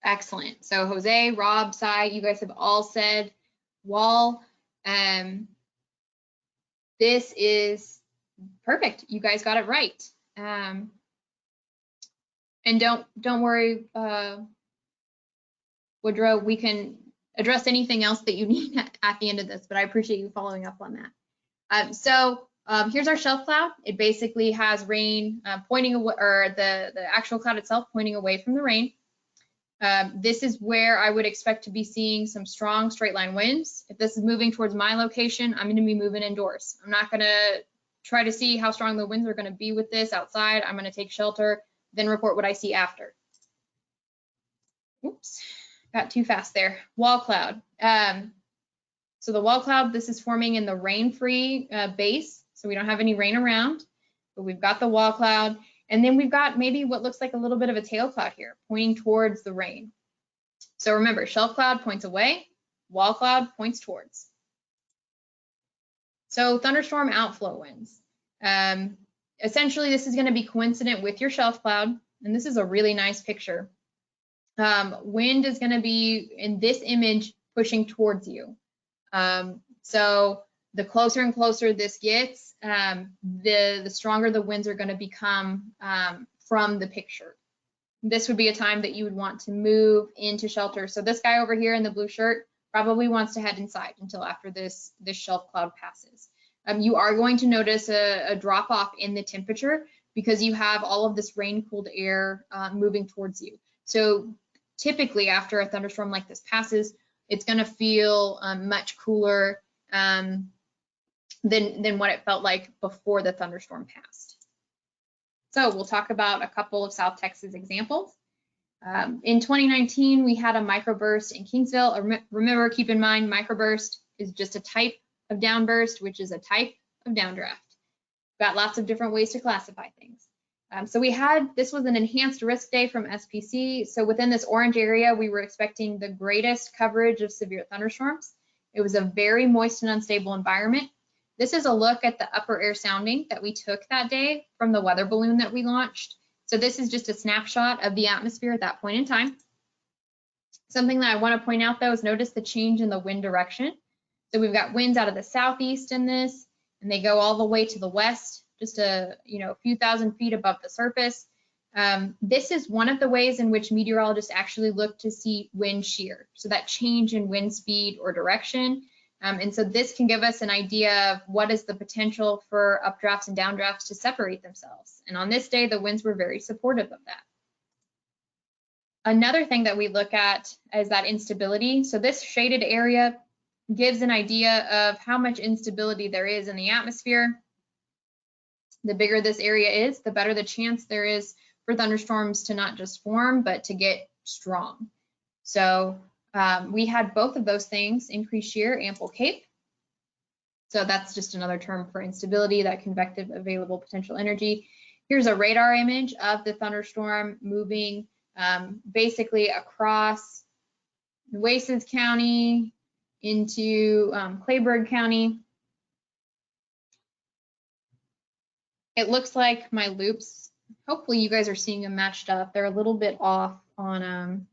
Excellent. So Jose, Rob, Sai, you guys have all said wall. This is perfect. You guys got it right. And don't worry, Woodrow, we can address anything else that you need at the end of this, but I appreciate you following up on that. Here's our shelf cloud. It basically has rain pointing away, or the actual cloud itself pointing away from the rain. This is where I would expect to be seeing some strong straight line winds. If this is moving towards my location, I'm going to be moving indoors. I'm not going to try to see how strong the winds are going to be with this outside. I'm going to take shelter, then report what I see after. Oops, got too fast there. Wall cloud. So the wall cloud, this is forming in the rain-free base. So we don't have any rain around, but we've got the wall cloud. And then we've got maybe what looks like a little bit of a tail cloud here, pointing towards the rain. So remember, shelf cloud points away, wall cloud points towards. So thunderstorm outflow winds. Essentially, this is going to be coincident with your shelf cloud, and this is a really nice picture. Wind is going to be, in this image, pushing towards you. So the closer and closer this gets, the stronger the winds are going to become from the picture. This would be a time that you would want to move into shelter. So this guy over here in the blue shirt probably wants to head inside until after this shelf cloud passes. You are going to notice a drop off in the temperature because you have all of this rain cooled air moving towards you. So typically after a thunderstorm like this passes, it's going to feel much cooler than what it felt like before the thunderstorm passed. So we'll talk about a couple of South Texas examples. In 2019, we had a microburst in Kingsville. Remember, keep in mind, microburst is just a type of downburst, which is a type of downdraft. Got lots of different ways to classify things. So this was an enhanced risk day from SPC. So within this orange area, we were expecting the greatest coverage of severe thunderstorms. It was a very moist and unstable environment. This is a look at the upper air sounding that we took that day from the weather balloon that we launched. So this is just a snapshot of the atmosphere at that point in time. Something that I want to point out though is notice the change in the wind direction. So we've got winds out of the southeast in this, and they go all the way to the west, just a few thousand feet above the surface. This is one of the ways in which meteorologists actually look to see wind shear, so that change in wind speed or direction. And so this can give us an idea of what is the potential for updrafts and downdrafts to separate themselves. And on this day, the winds were very supportive of that. Another thing that we look at is that instability. So this shaded area gives an idea of how much instability there is in the atmosphere. The bigger this area is, the better the chance there is for thunderstorms to not just form, but to get strong. So we had both of those things, increased shear, ample CAPE. So that's just another term for instability, that convective available potential energy. Here's a radar image of the thunderstorm moving basically across Nueces County into Clayburgh County. It looks like my loops, hopefully you guys are seeing them matched up. They're a little bit off on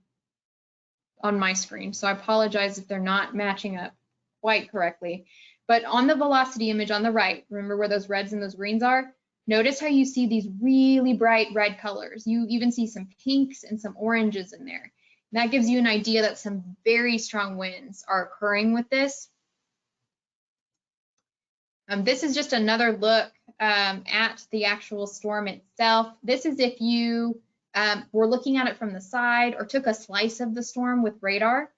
my screen, so I apologize if they're not matching up quite correctly. But on the velocity image on the right, remember where those reds and those greens are? Notice how you see these really bright red colors. You even see some pinks and some oranges in there. And that gives you an idea that some very strong winds are occurring with this. This is just another look at the actual storm itself. This is if you were looking at it from the side or took a slice of the storm with radar.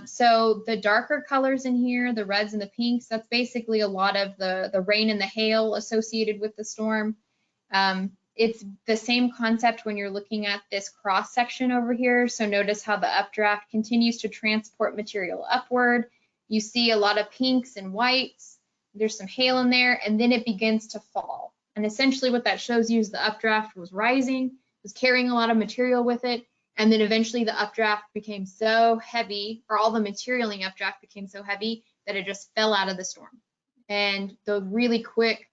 So the darker colors in here, the reds and the pinks, that's basically a lot of the rain and the hail associated with the storm. It's the same concept when you're looking at this cross section over here. So notice how the updraft continues to transport material upward. You see a lot of pinks and whites. There's some hail in there, and then it begins to fall. And essentially what that shows you is the updraft was rising, was carrying a lot of material with it, and then eventually the updraft became so heavy, or all the material in the updraft became so heavy that it just fell out of the storm. And the really quick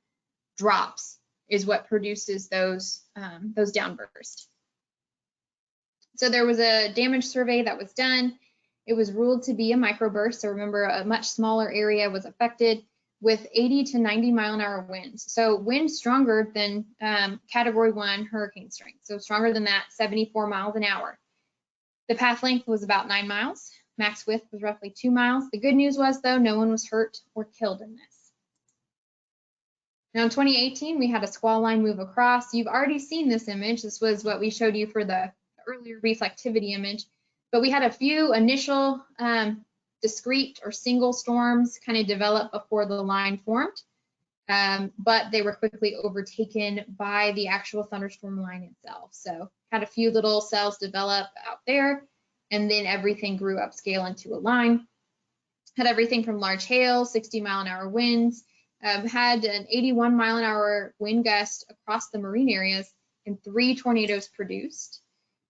drops is what produces those downbursts. So there was a damage survey that was done. It was ruled to be a microburst. So remember, a much smaller area was affected with 80 to 90 mile an hour winds. So winds stronger than Category 1 hurricane strength. So stronger than that, 74 miles an hour. The path length was about 9 miles. Max width was roughly 2 miles. The good news was, though, no one was hurt or killed in this. Now in 2018, we had a squall line move across. You've already seen this image. This was what we showed you for the earlier reflectivity image. But we had a few initial discrete or single storms kind of develop before the line formed, but they were quickly overtaken by the actual thunderstorm line itself. So had a few little cells develop out there, and then everything grew upscale into a line. Had everything from large hail, 60 mile an hour winds, had an 81 mile an hour wind gust across the marine areas, and 3 tornadoes produced.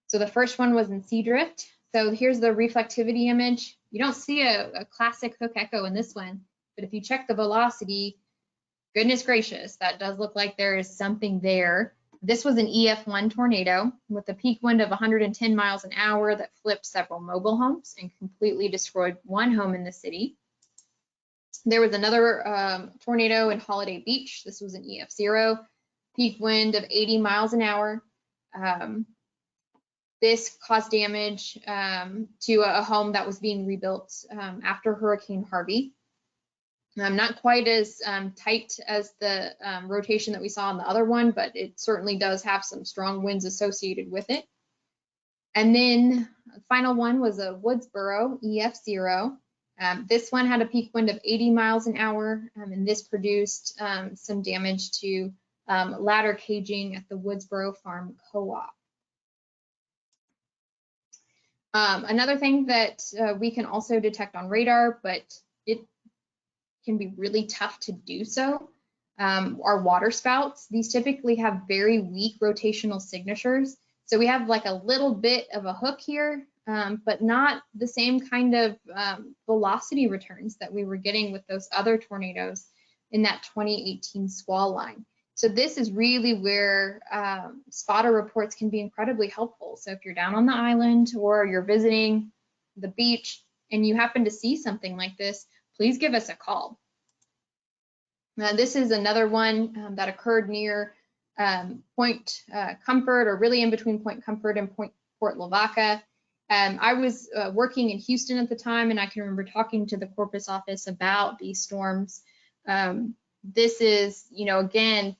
So the first one was in Seadrift. So here's the reflectivity image. You don't see a classic hook echo in this one, but if you check the velocity, goodness gracious, that does look like there is something there. This was an EF1 tornado with a peak wind of 110 miles an hour that flipped several mobile homes and completely destroyed one home in the city. There was another tornado in Holiday Beach. This was an EF0, peak wind of 80 miles an hour. This caused damage to a home that was being rebuilt after Hurricane Harvey. Not quite as tight as the rotation that we saw on the other one, but it certainly does have some strong winds associated with it. And then the final one was a Woodsboro EF0. This one had a peak wind of 80 miles an hour, and this produced some damage to ladder caging at the Woodsboro Farm Co-op. Another thing that we can also detect on radar, but it can be really tough to do so, are water spouts. These typically have very weak rotational signatures. So we have like a little bit of a hook here, but not the same kind of velocity returns that we were getting with those other tornadoes in that 2018 squall line. So this is really where spotter reports can be incredibly helpful. So if you're down on the island or you're visiting the beach and you happen to see something like this, please give us a call. This is another one that occurred near Point Comfort, or really in between Point Comfort and Port Lavaca. I was working in Houston at the time, and I can remember talking to the Corpus office about these storms. This is, again,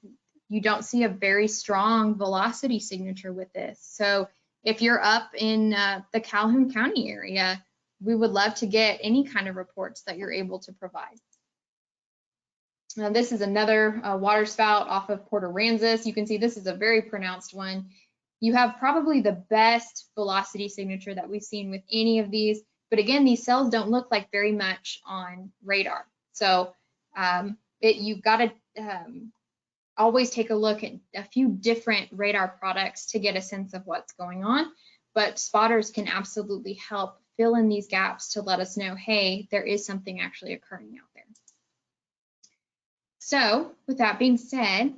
you don't see a very strong velocity signature with this. So if you're up in the Calhoun County area, we would love to get any kind of reports that you're able to provide. This is another water spout off of Port Aransas. You can see this is a very pronounced one. You have probably the best velocity signature that we've seen with any of these. But again, these cells don't look like very much on radar. So you've got to always take a look at a few different radar products to get a sense of what's going on. But spotters can absolutely help fill in these gaps to let us know, hey, there is something actually occurring out there. So with that being said,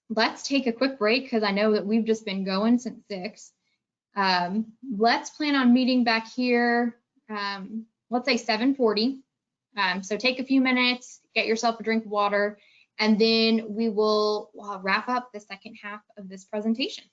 let's take a quick break because I know that we've just been going since 6. Let's plan on meeting back here, let's say 7:40. So take a few minutes, get yourself a drink of water, and then we will wrap up the second half of this presentation.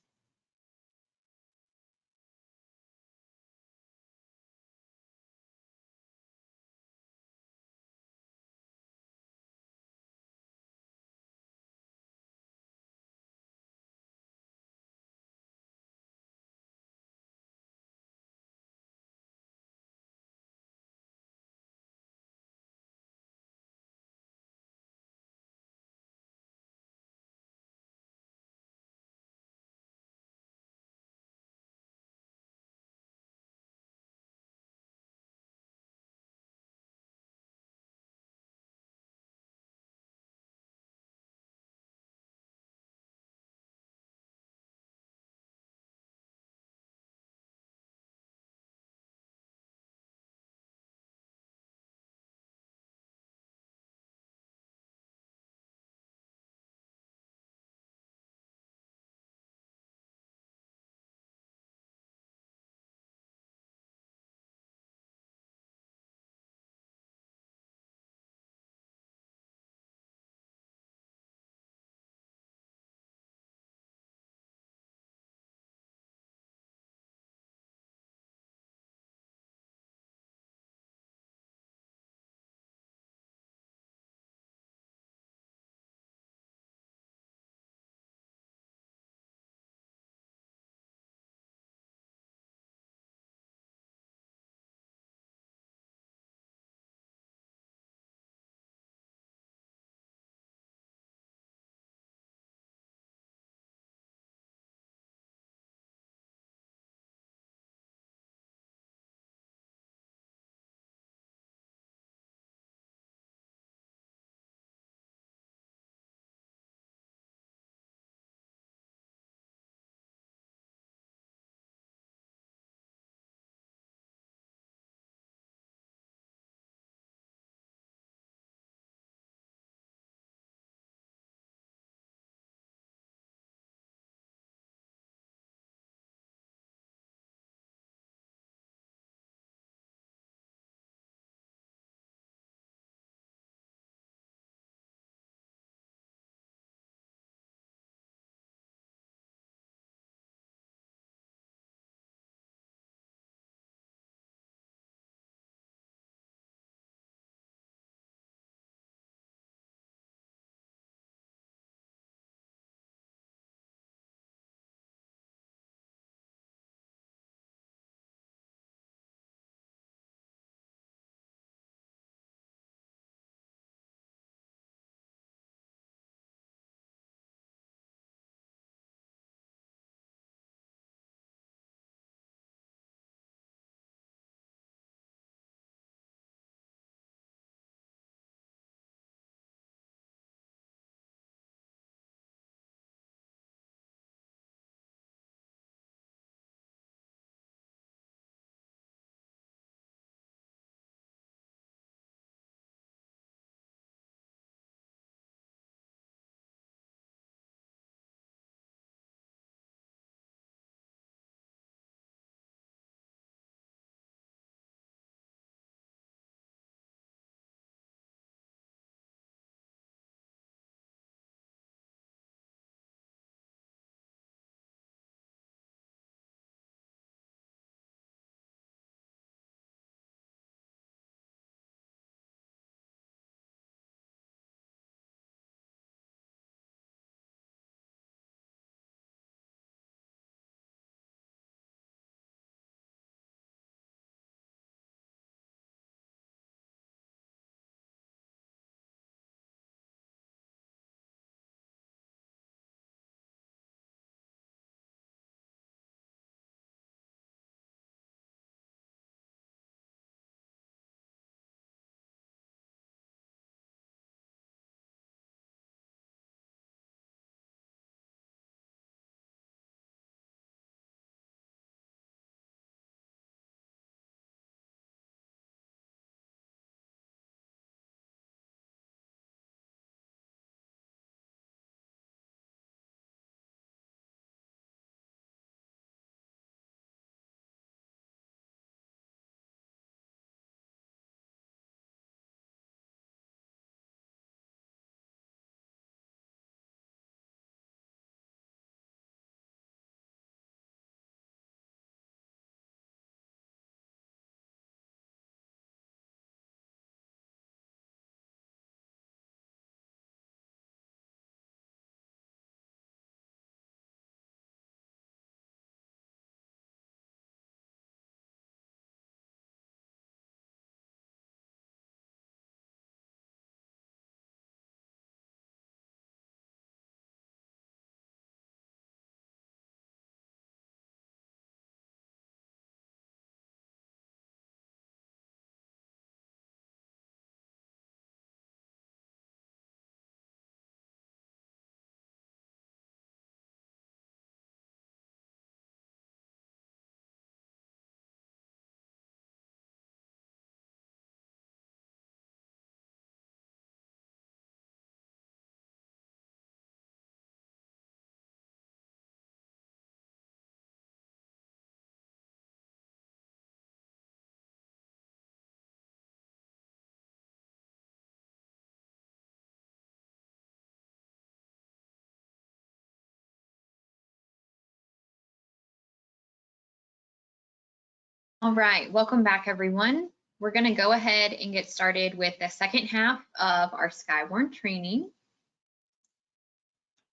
All right, welcome back everyone. We're going to go ahead and get started with the second half of our SKYWARN training.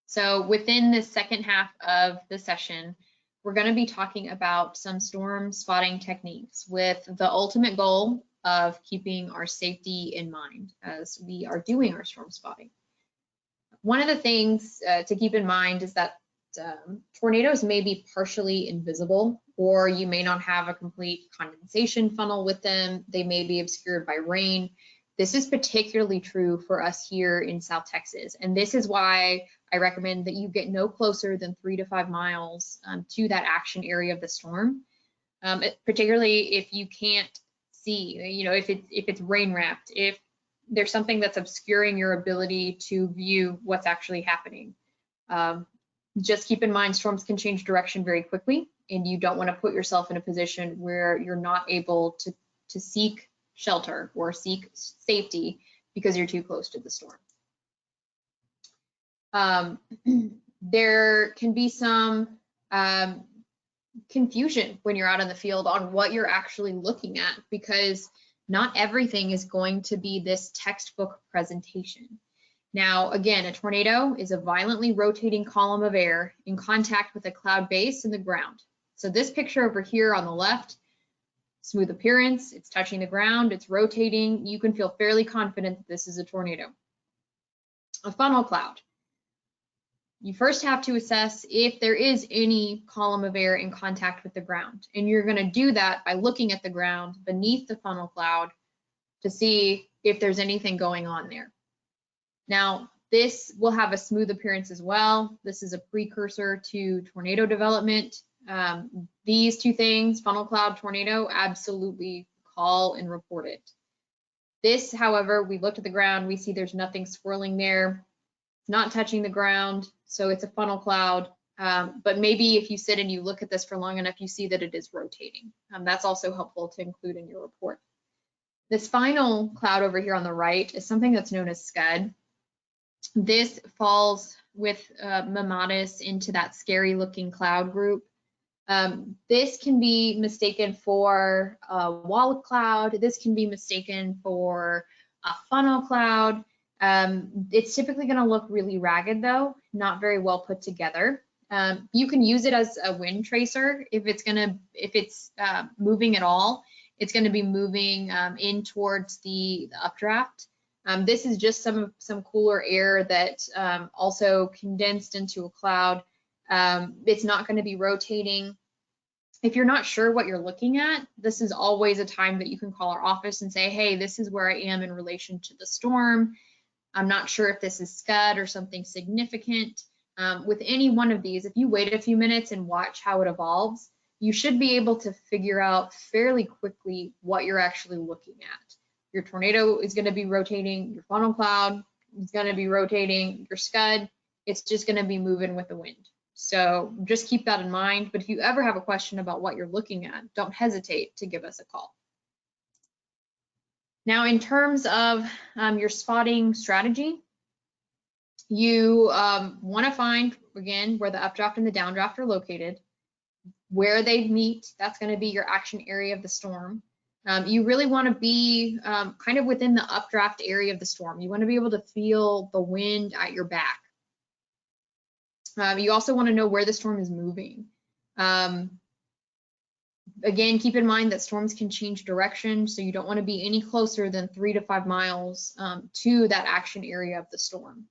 So within the second half of the session, we're going to be talking about some storm spotting techniques with the ultimate goal of keeping our safety in mind as we are doing our storm spotting. One of the things to keep in mind is that tornadoes may be partially invisible, or you may not have a complete condensation funnel with them. They may be obscured by rain. This is particularly true for us here in South Texas. And this is why I recommend that you get no closer than 3 to 5 miles to that action area of the storm, particularly if you can't see, if it's rain wrapped, if there's something that's obscuring your ability to view what's actually happening. Just keep in mind, storms can change direction very quickly, and you don't want to put yourself in a position where you're not able to seek shelter or seek safety because you're too close to the storm. There can be some confusion when you're out in the field on what you're actually looking at, because not everything is going to be this textbook presentation. Now, again, a tornado is a violently rotating column of air in contact with a cloud base in the ground. So this picture over here on the left, smooth appearance, it's touching the ground, it's rotating. You can feel fairly confident that this is a tornado. A funnel cloud. You first have to assess if there is any column of air in contact with the ground. And you're going to do that by looking at the ground beneath the funnel cloud to see if there's anything going on there. Now, this will have a smooth appearance as well. This is a precursor to tornado development. These two things, funnel cloud, tornado, absolutely call and report it. This, however, we looked at the ground, we see there's nothing swirling there, not touching the ground, so it's a funnel cloud. But maybe if you sit and you look at this for long enough, you see that it is rotating. That's also helpful to include in your report. This final cloud over here on the right is something that's known as scud. This falls with Mammatus into that scary looking cloud group. This can be mistaken for a wall cloud. This can be mistaken for a funnel cloud. It's typically going to look really ragged though, not very well put together. You can use it as a wind tracer if it's moving at all. It's going to be moving in towards the updraft. This is just some cooler air that also condensed into a cloud. It's not going to be rotating. If you're not sure what you're looking at, this is always a time that you can call our office and say, hey, this is where I am in relation to the storm. I'm not sure if this is scud or something significant. With any one of these, if you wait a few minutes and watch how it evolves, you should be able to figure out fairly quickly what you're actually looking at. Your tornado is going to be rotating, your funnel cloud is going to be rotating, your scud, it's just going to be moving with the wind. So just keep that in mind. But if you ever have a question about what you're looking at, don't hesitate to give us a call. Now, in terms of your spotting strategy, you want to find, again, where the updraft and the downdraft are located, where they meet. That's going to be your action area of the storm. You really want to be kind of within the updraft area of the storm. You want to be able to feel the wind at your back. You also want to know where the storm is moving. Again, keep in mind that storms can change direction, so you don't want to be any closer than 3 to 5 miles to that action area of the storm.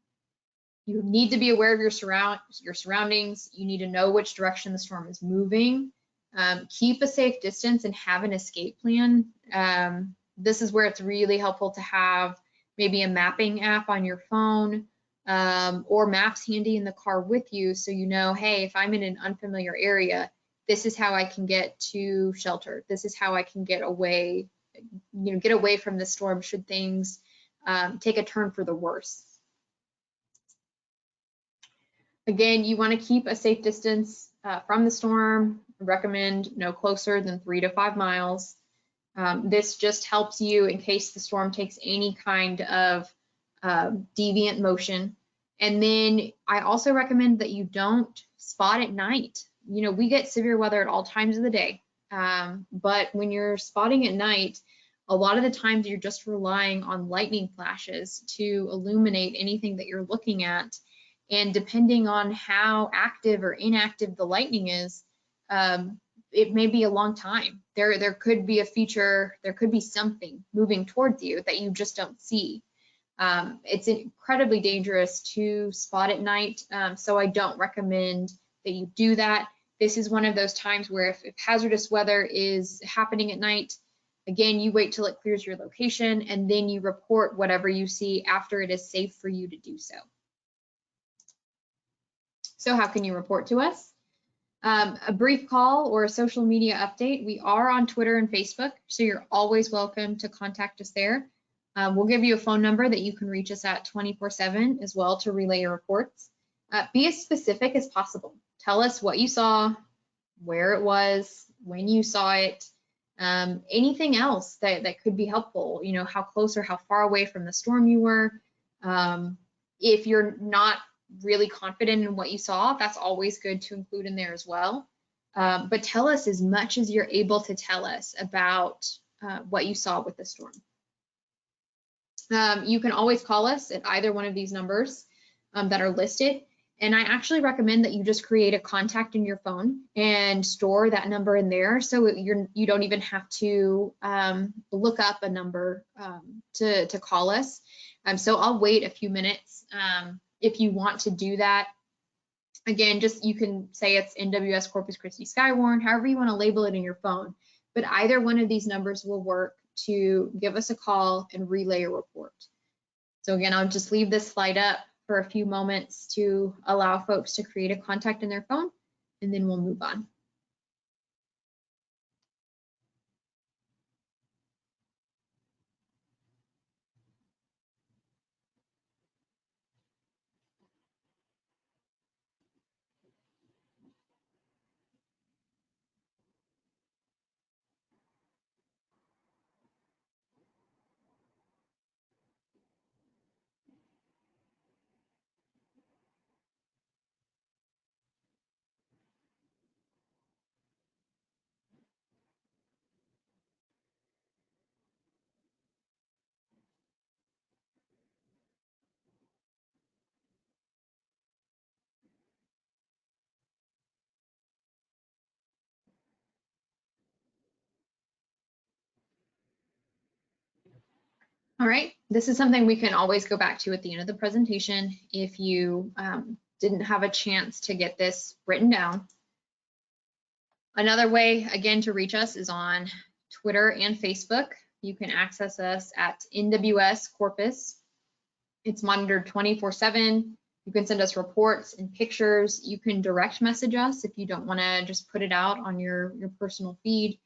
You need to be aware of your surroundings. You need to know which direction the storm is moving. Keep a safe distance and have an escape plan. This is where it's really helpful to have maybe a mapping app on your phone or maps handy in the car with you, so you know, hey, if I'm in an unfamiliar area, this is how I can get to shelter. This is how I can get away, get away from the storm should things take a turn for the worse. Again, you want to keep a safe distance from the storm. Recommend no closer than 3 to 5 miles. This just helps you in case the storm takes any kind of deviant motion. And then I also recommend that you don't spot at night. We get severe weather at all times of the day. But when you're spotting at night, a lot of the times you're just relying on lightning flashes to illuminate anything that you're looking at. And depending on how active or inactive the lightning is, it may be a long time. There could be a feature, there could be something moving towards you that you just don't see. It's incredibly dangerous to spot at night, so I don't recommend that you do that. This is one of those times where if hazardous weather is happening at night, again, you wait till it clears your location and then you report whatever you see after it is safe for you to do so. So how can you report to us? A brief call or a social media update. We are on Twitter and Facebook, so you're always welcome to contact us there. We'll give you a phone number that you can reach us at 24/7 as well to relay your reports. Be as specific as possible. Tell us what you saw, where it was, when you saw it, anything else that could be helpful, you know, how close or how far away from the storm you were. If you're not really confident in what you saw, that's always good to include in there as well. But tell us as much as you're able to tell us about what you saw with the storm. You can always call us at either one of these numbers that are listed. And I actually recommend that you just create a contact in your phone and store that number in there, so you don't even have to look up a number to call us. So I'll wait a few minutes if you want to do that. Again, just you can say it's NWS Corpus Christi SKYWARN, however you want to label it in your phone. But either one of these numbers will work to give us a call and relay a report. So again, I'll just leave this slide up for a few moments to allow folks to create a contact in their phone, and then we'll move on. All right, this is something we can always go back to at the end of the presentation if you didn't have a chance to get this written down. Another way, again, to reach us is on Twitter and Facebook. You can access us at NWS Corpus. It's monitored 24/7. You can send us reports and pictures. You can direct message us if you don't want to just put it out on your personal feed.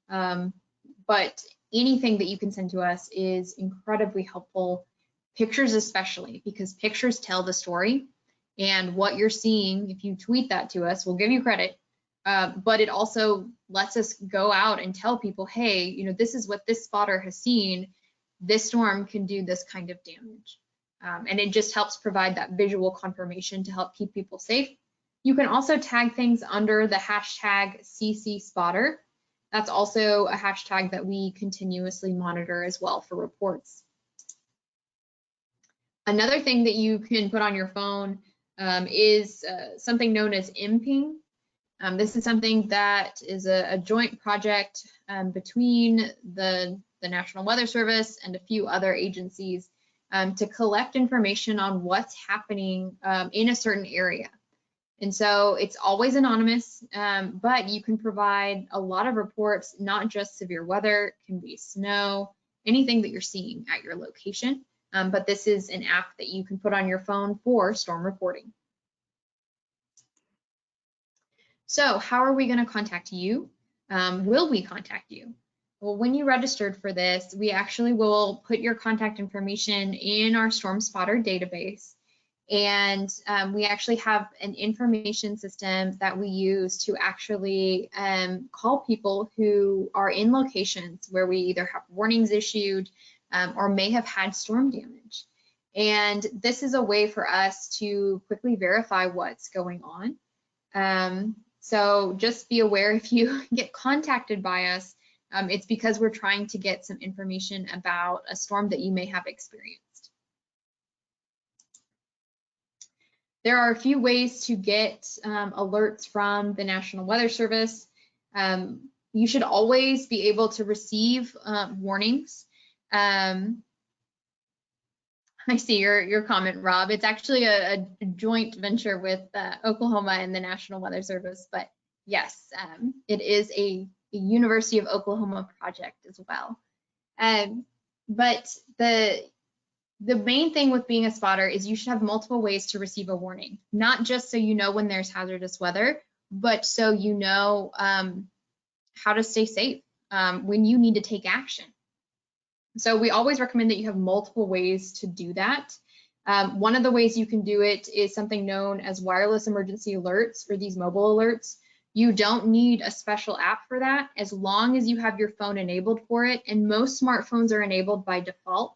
But anything that you can send to us is incredibly helpful. Pictures especially, because pictures tell the story, and what you're seeing, if you tweet that to us, we'll give you credit. But it also lets us go out and tell people, hey, you know, this is what this spotter has seen. This storm can do this kind of damage. And it just helps provide that visual confirmation to help keep people safe. You can also tag things under the hashtag CCSpotter. That's also a hashtag that we continuously monitor as well for reports. Another thing that you can put on your phone is something known as MPing. This is something that is a joint project between the National Weather Service and a few other agencies to collect information on what's happening in a certain area. And so it's always anonymous, but you can provide a lot of reports, not just severe weather, it can be snow, anything that you're seeing at your location. But this is an app that you can put on your phone for storm reporting. So how are we going to contact you? Will we contact you? Well, when you registered for this, we actually will put your contact information in our Storm Spotter database. And we actually have an information system that we use to actually call people who are in locations where we either have warnings issued or may have had storm damage. And this is a way for us to quickly verify what's going on. So just be aware if you get contacted by us, it's because we're trying to get some information about a storm that you may have experienced. There are a few ways to get alerts from the National Weather Service. You should always be able to receive warnings. I see your comment, Rob. It's actually a joint venture with Oklahoma and the National Weather Service, but yes, it is a University of Oklahoma project as well. But the main thing with being a spotter is you should have multiple ways to receive a warning, not just so you know when there's hazardous weather, but so you know how to stay safe when you need to take action. So we always recommend that you have multiple ways to do that. One of the ways you can do it is something known as wireless emergency alerts, or these mobile alerts. You don't need a special app for that as long as you have your phone enabled for it, and most smartphones are enabled by default.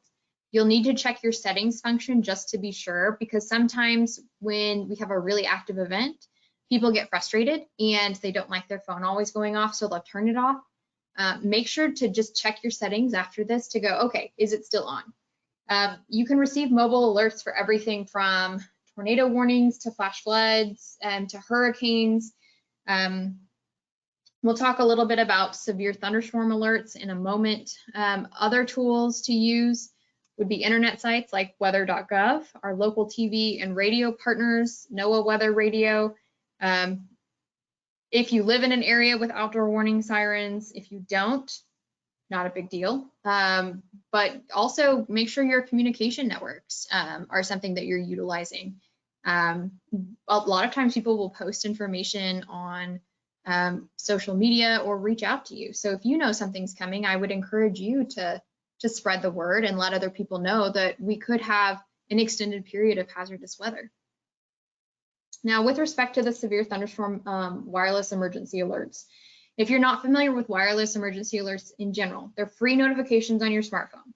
You'll need to check your settings function just to be sure, because sometimes when we have a really active event, people get frustrated and they don't like their phone always going off, so they'll turn it off. Make sure to just check your settings after this to go, okay, is it still on? You can receive mobile alerts for everything from tornado warnings to flash floods and to hurricanes. We'll talk a little bit about severe thunderstorm alerts in a moment. Other tools to use would be internet sites like weather.gov, our local TV and radio partners, NOAA Weather Radio. If you live in an area with outdoor warning sirens, if you don't, not a big deal. But also make sure your communication networks are something that you're utilizing. A lot of times people will post information on social media or reach out to you. So if you know something's coming, I would encourage you to spread the word and let other people know that we could have an extended period of hazardous weather. Now, with respect to the severe thunderstorm wireless emergency alerts, if you're not familiar with wireless emergency alerts in general, they're free notifications on your smartphone.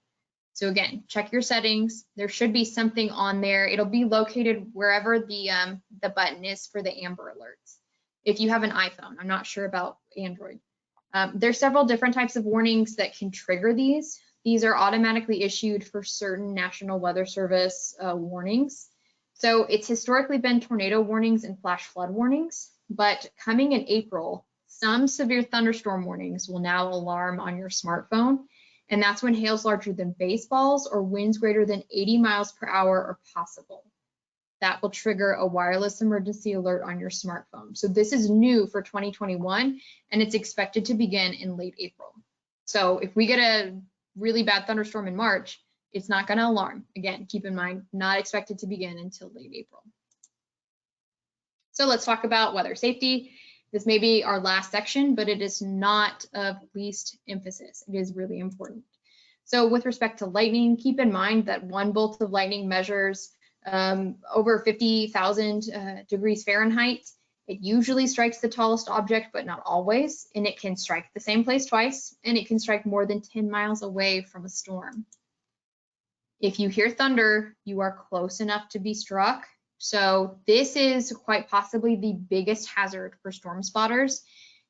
So again, check your settings. There should be something on there. It'll be located wherever the button is for the Amber alerts. If you have an iPhone, I'm not sure about Android. There's several different types of warnings that can trigger these. These are automatically issued for certain National Weather Service warnings. So it's historically been tornado warnings and flash flood warnings, but coming in April, some severe thunderstorm warnings will now alarm on your smartphone, and that's when hails larger than baseballs or winds greater than 80 miles per hour are possible. That will trigger a wireless emergency alert on your smartphone. So this is new for 2021, and it's expected to begin in late April. So if we get a really bad thunderstorm in March, it's not going to alarm. Again, keep in mind, not expected to begin until late April. So let's talk about weather safety. This may be our last section, but it is not of least emphasis. It is really important. So with respect to lightning, keep in mind that one bolt of lightning measures over 50,000 degrees Fahrenheit. It usually strikes the tallest object, but not always, and it can strike the same place twice, and it can strike more than 10 miles away from a storm. If you hear thunder, you are close enough to be struck. So this is quite possibly the biggest hazard for storm spotters.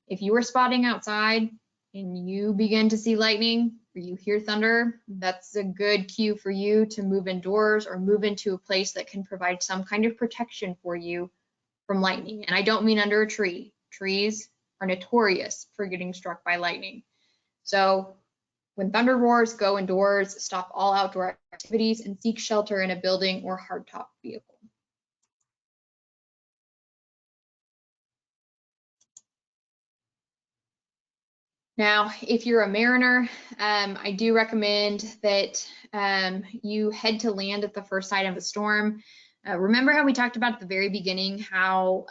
If you are spotting outside and you begin to see lightning or you hear thunder, that's a good cue for you to move indoors or move into a place that can provide some kind of protection for you from lightning. And I don't mean under a tree. Trees are notorious for getting struck by lightning. So when thunder roars, go indoors, stop all outdoor activities, and seek shelter in a building or hardtop vehicle. Now, if you're a mariner, I do recommend that you head to land at the first sign of a storm. Remember how we talked about at the very beginning how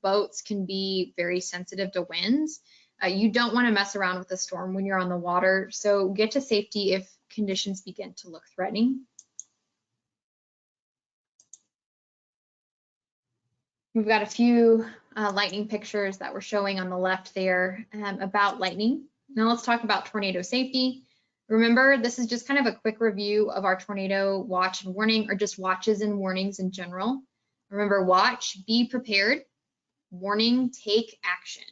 boats can be very sensitive to winds? You don't want to mess around with a storm when you're on the water, so get to safety if conditions begin to look threatening. We've got a few lightning pictures that we're showing on the left there about lightning. Now let's talk about tornado safety. Remember, this is just kind of a quick review of our tornado watch and warning, or just watches and warnings in general. Remember, watch, be prepared. warning, take action.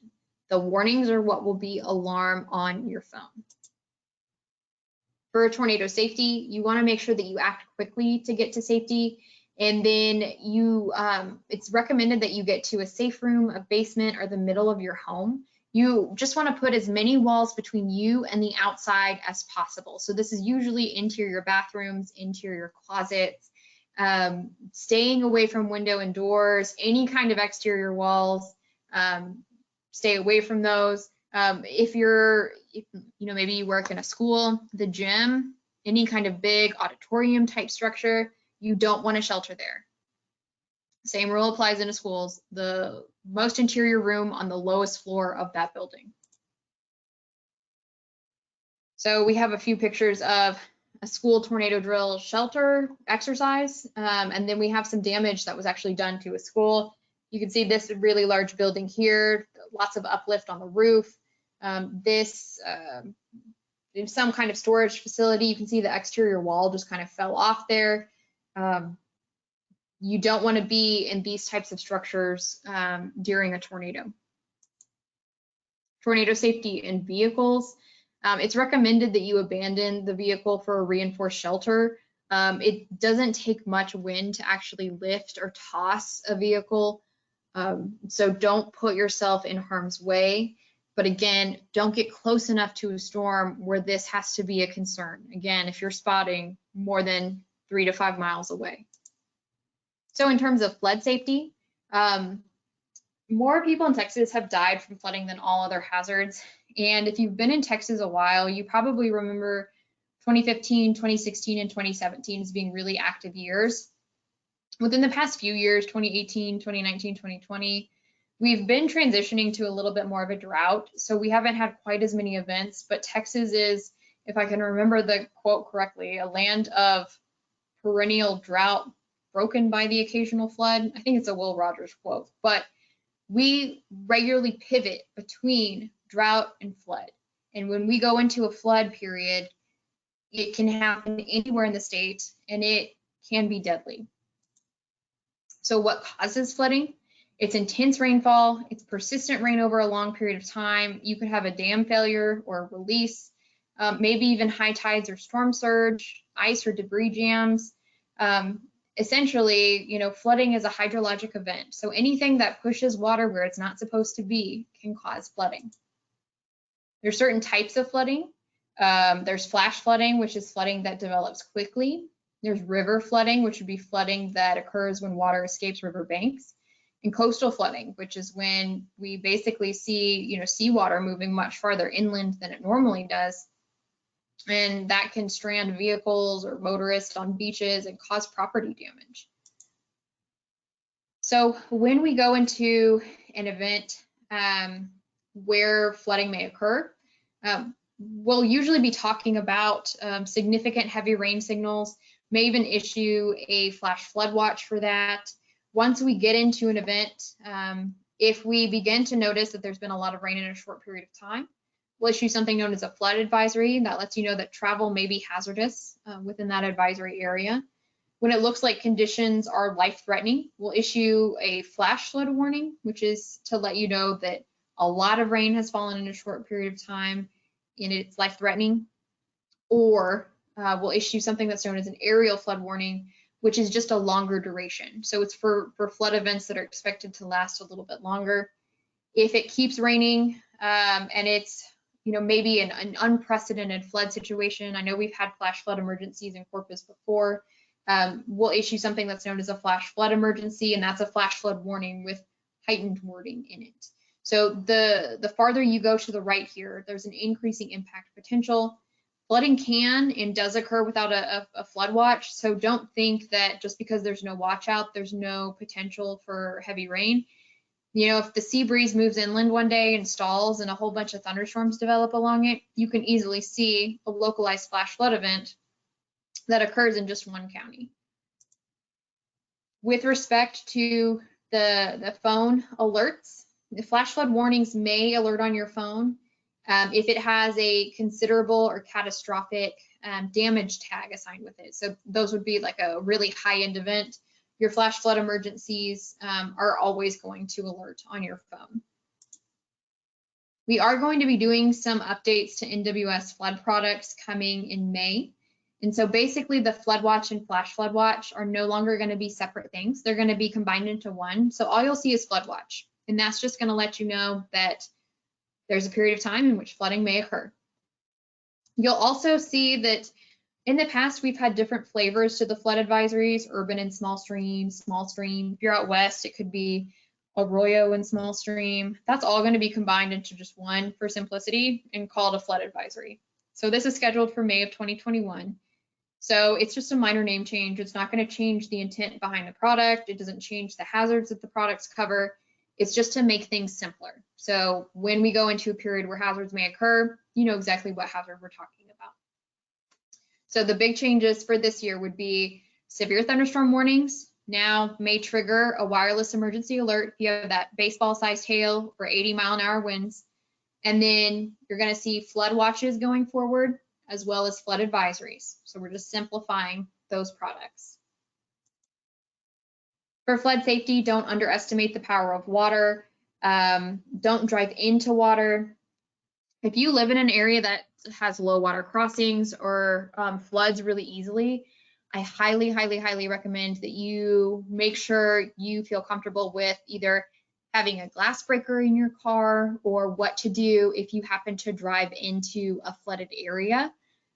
The warnings are what will be alarm on your phone. For tornado safety, you want to make sure that you act quickly to get to safety. And then it's recommended that you get to a safe room, a basement, or the middle of your home. You just want to put as many walls between you and the outside as possible. So this is usually interior bathrooms, interior closets, staying away from window and doors, any kind of exterior walls, stay away from those. If maybe you work in a school, the gym, any kind of big auditorium type structure, you don't want to shelter there. Same rule applies in schools, the most interior room on the lowest floor of that building. So we have a few pictures of a school tornado drill shelter exercise, and then we have some damage that was actually done to a school. You can see this really large building here, lots of uplift on the roof. This is some kind of storage facility. You can see the exterior wall just kind of fell off there. You don't want to be in these types of structures during a tornado. Tornado safety in vehicles. It's recommended that you abandon the vehicle for a reinforced shelter. It doesn't take much wind to actually lift or toss a vehicle, so don't put yourself in harm's way. But again, don't get close enough to a storm where this has to be a concern. Again, if you're spotting more than 3 to 5 miles away. So in terms of flood safety, more people in Texas have died from flooding than all other hazards. And if you've been in Texas a while, you probably remember 2015, 2016, and 2017 as being really active years. Within the past few years, 2018, 2019, 2020, we've been transitioning to a little bit more of a drought. So we haven't had quite as many events, but Texas is, if I can remember the quote correctly, a land of perennial drought broken by the occasional flood. I think it's a Will Rogers quote, but we regularly pivot between drought and flood. And when we go into a flood period, it can happen anywhere in the state and it can be deadly. So what causes flooding? It's intense rainfall, it's persistent rain over a long period of time. You could have a dam failure or a release, maybe even high tides or storm surge, ice or debris jams. Essentially, flooding is a hydrologic event. So anything that pushes water where it's not supposed to be can cause flooding. There's certain types of flooding. There's flash flooding, which is flooding that develops quickly. There's river flooding, which would be flooding that occurs when water escapes river banks. And coastal flooding, which is when we basically see, seawater moving much farther inland than it normally does. And that can strand vehicles or motorists on beaches and cause property damage. So when we go into an event where flooding may occur, we'll usually be talking about significant heavy rain signals, may even issue a flash flood watch for that. Once we get into an event, if we begin to notice that there's been a lot of rain in a short period of time, we'll issue something known as a flood advisory. That lets you know that travel may be hazardous within that advisory area. When it looks like conditions are life-threatening, we'll issue a flash flood warning, which is to let you know that a lot of rain has fallen in a short period of time and it's life-threatening. Or we'll issue something that's known as an aerial flood warning, which is just a longer duration. So it's for flood events that are expected to last a little bit longer. If it keeps raining and it's maybe an unprecedented flood situation, I know we've had flash flood emergencies in Corpus before, we'll issue something that's known as a flash flood emergency, and that's a flash flood warning with heightened wording in it. So the farther you go to the right here, there's an increasing impact potential. Flooding can and does occur without a flood watch, so don't think that just because there's no watch out, there's no potential for heavy rain. If the sea breeze moves inland one day and stalls and a whole bunch of thunderstorms develop along it, you can easily see a localized flash flood event that occurs in just one county. With respect to the phone alerts, the flash flood warnings may alert on your phone if it has a considerable or catastrophic damage tag assigned with it. So those would be like a really high-end event. your flash flood emergencies are always going to alert on your phone. We are going to be doing some updates to NWS flood products coming in May. And so basically the Flood Watch and Flash Flood Watch are no longer going to be separate things. They're going to be combined into one. So all you'll see is Flood Watch. And that's just going to let you know that there's a period of time in which flooding may occur. You'll also see that in the past, we've had different flavors to the flood advisories, urban and small stream, small stream. If you're out west, it could be arroyo and small stream. That's all going to be combined into just one for simplicity and called a flood advisory. So this is scheduled for May of 2021. So it's just a minor name change. It's not going to change the intent behind the product. It doesn't change the hazards that the products cover. It's just to make things simpler. So when we go into a period where hazards may occur, you know exactly what hazard we're talking about. So the big changes for this year would be severe thunderstorm warnings now may trigger a wireless emergency alert if you have that baseball-sized hail or 80-mile-an-hour winds. And then you're going to see flood watches going forward, as well as flood advisories. So we're just simplifying those products. For flood safety, don't underestimate the power of water. Don't drive into water. If you live in an area that has low water crossings or floods really easily, I highly, highly, highly recommend that you make sure you feel comfortable with either having a glass breaker in your car or what to do if you happen to drive into a flooded area.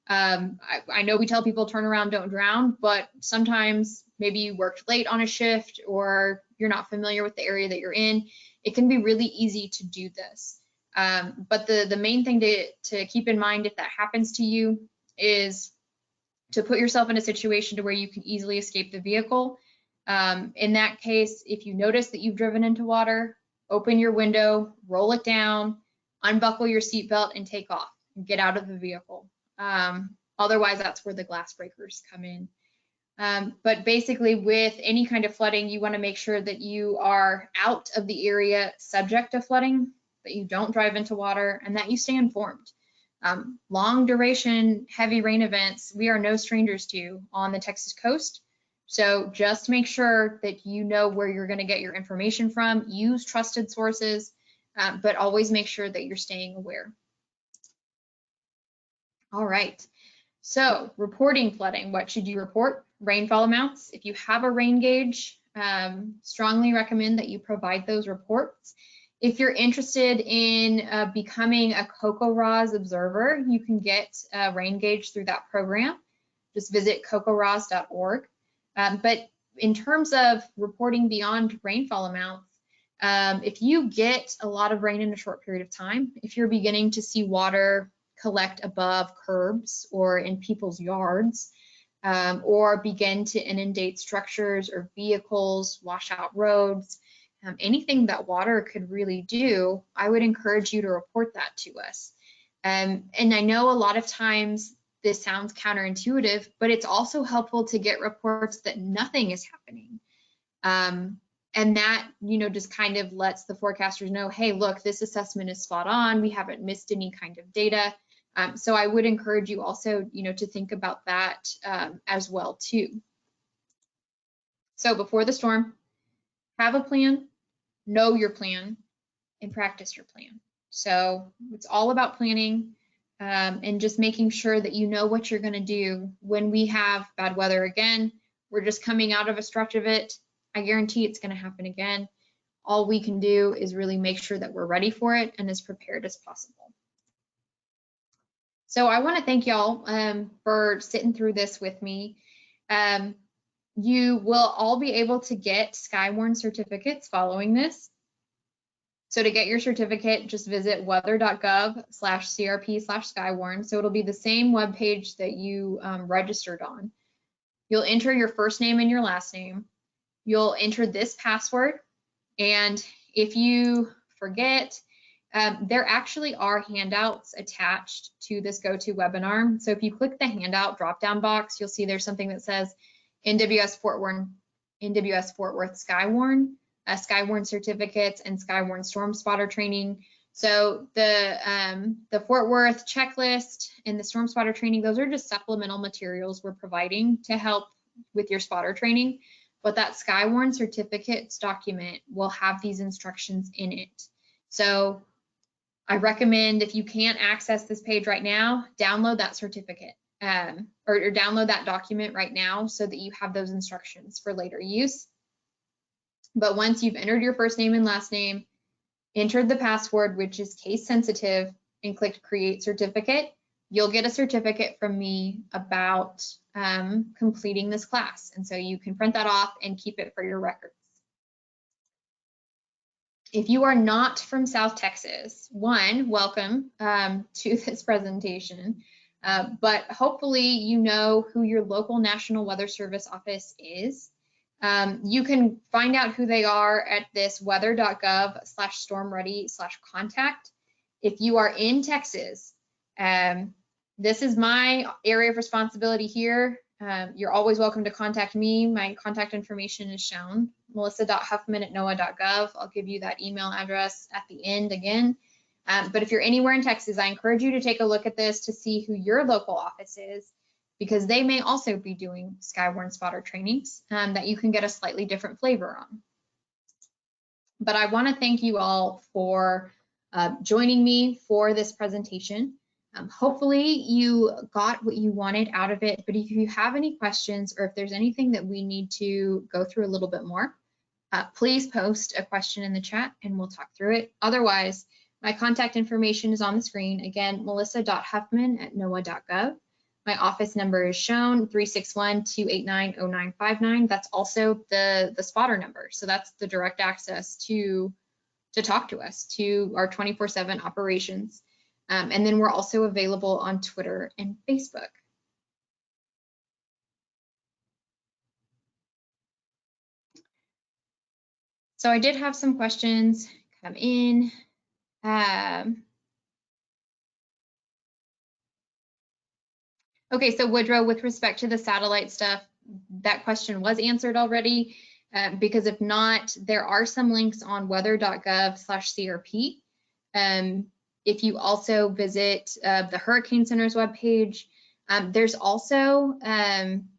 I know we tell people turn around, don't drown, but sometimes maybe you worked late on a shift or you're not familiar with the area that you're in. It can be really easy to do this. But the main thing to keep in mind if that happens to you is to put yourself in a situation to where you can easily escape the vehicle. In that case, if you notice that you've driven into water, open your window, roll it down, unbuckle your seatbelt, and take off and get out of the vehicle. Otherwise, that's where the glass breakers come in. But basically, with any kind of flooding, you want to make sure that you are out of the area subject to flooding, that you don't drive into water, and that you stay informed. Long duration, heavy rain events, we are no strangers to on the Texas coast. So just make sure that you know where you're going to get your information from. Use trusted sources, but always make sure that you're staying aware. All right, so reporting flooding, what should you report? Rainfall amounts. If you have a rain gauge, strongly recommend that you provide those reports. If you're interested in becoming a CocoRa's observer, you can get a rain gauge through that program. Just visit cocoras.org. But in terms of reporting beyond rainfall amounts, if you get a lot of rain in a short period of time, if you're beginning to see water collect above curbs or in people's yards, or begin to inundate structures or vehicles, wash out roads, anything that water could really do, I would encourage you to report that to us. And I know a lot of times this sounds counterintuitive, but it's also helpful to get reports that nothing is happening. And that, you know, just kind of lets the forecasters know, hey, look, this assessment is spot on. We haven't missed any kind of data. So I would encourage you also, you know, to think about that as well too. So before the storm, have a plan, know your plan, and practice your plan. So it's all about planning and just making sure that you know what you're going to do when we have bad weather again. We're just coming out of a stretch of it. I guarantee it's going to happen again. All we can do is really make sure that we're ready for it and as prepared as possible. So I want to thank y'all for sitting through this with me. You will all be able to get SKYWARN certificates following this. So to get your certificate, just visit weather.gov/CRP/SKYWARN. So it'll be the same web page that you registered on. You'll enter your first name and your last name. You'll enter this password. And if you forget, there actually are handouts attached to this GoToWebinar. So if you click the handout drop-down box, you'll see there's something that says NWS Fort Worth SKYWARN, SKYWARN certificates, and SKYWARN storm spotter training. So the Fort Worth checklist and the storm spotter training, those are just supplemental materials we're providing to help with your spotter training. but that SKYWARN certificates document will have these instructions in it. So I recommend, if you can't access this page right now, download that certificate or download that document right now so that you have those instructions for later use. But once you've entered your first name and last name, entered the password, which is case sensitive, and clicked create certificate, you'll get a certificate from me about completing this class. And so you can print that off and keep it for your records. If you are not from South Texas, one, welcome to this presentation, but hopefully you know who your local National Weather Service office is. You can find out who they are at this weather.gov/stormready/contact. If you are in Texas, this is my area of responsibility here. You're always welcome to contact me. My contact information is shown, melissa.huffman@noaa.gov. I'll give you that email address at the end again. But if you're anywhere in Texas, I encourage you to take a look at this to see who your local office is, because they may also be doing SKYWARN spotter trainings that you can get a slightly different flavor on. But I want to thank you all for joining me for this presentation. Hopefully you got what you wanted out of it, but if you have any questions or if there's anything that we need to go through a little bit more, please post a question in the chat and we'll talk through it. Otherwise, my contact information is on the screen. Again, melissa.huffman@noaa.gov. My office number is shown, 361-289-0959. That's also the spotter number. So that's the direct access to talk to us, to our 24/7 operations. And then we're also available on Twitter and Facebook. So I did have some questions come in. Okay, so Woodrow, with respect to the satellite stuff, that question was answered already, because if not, there are some links on weather.gov/CRP. If you also visit the Hurricane Center's webpage, there's also,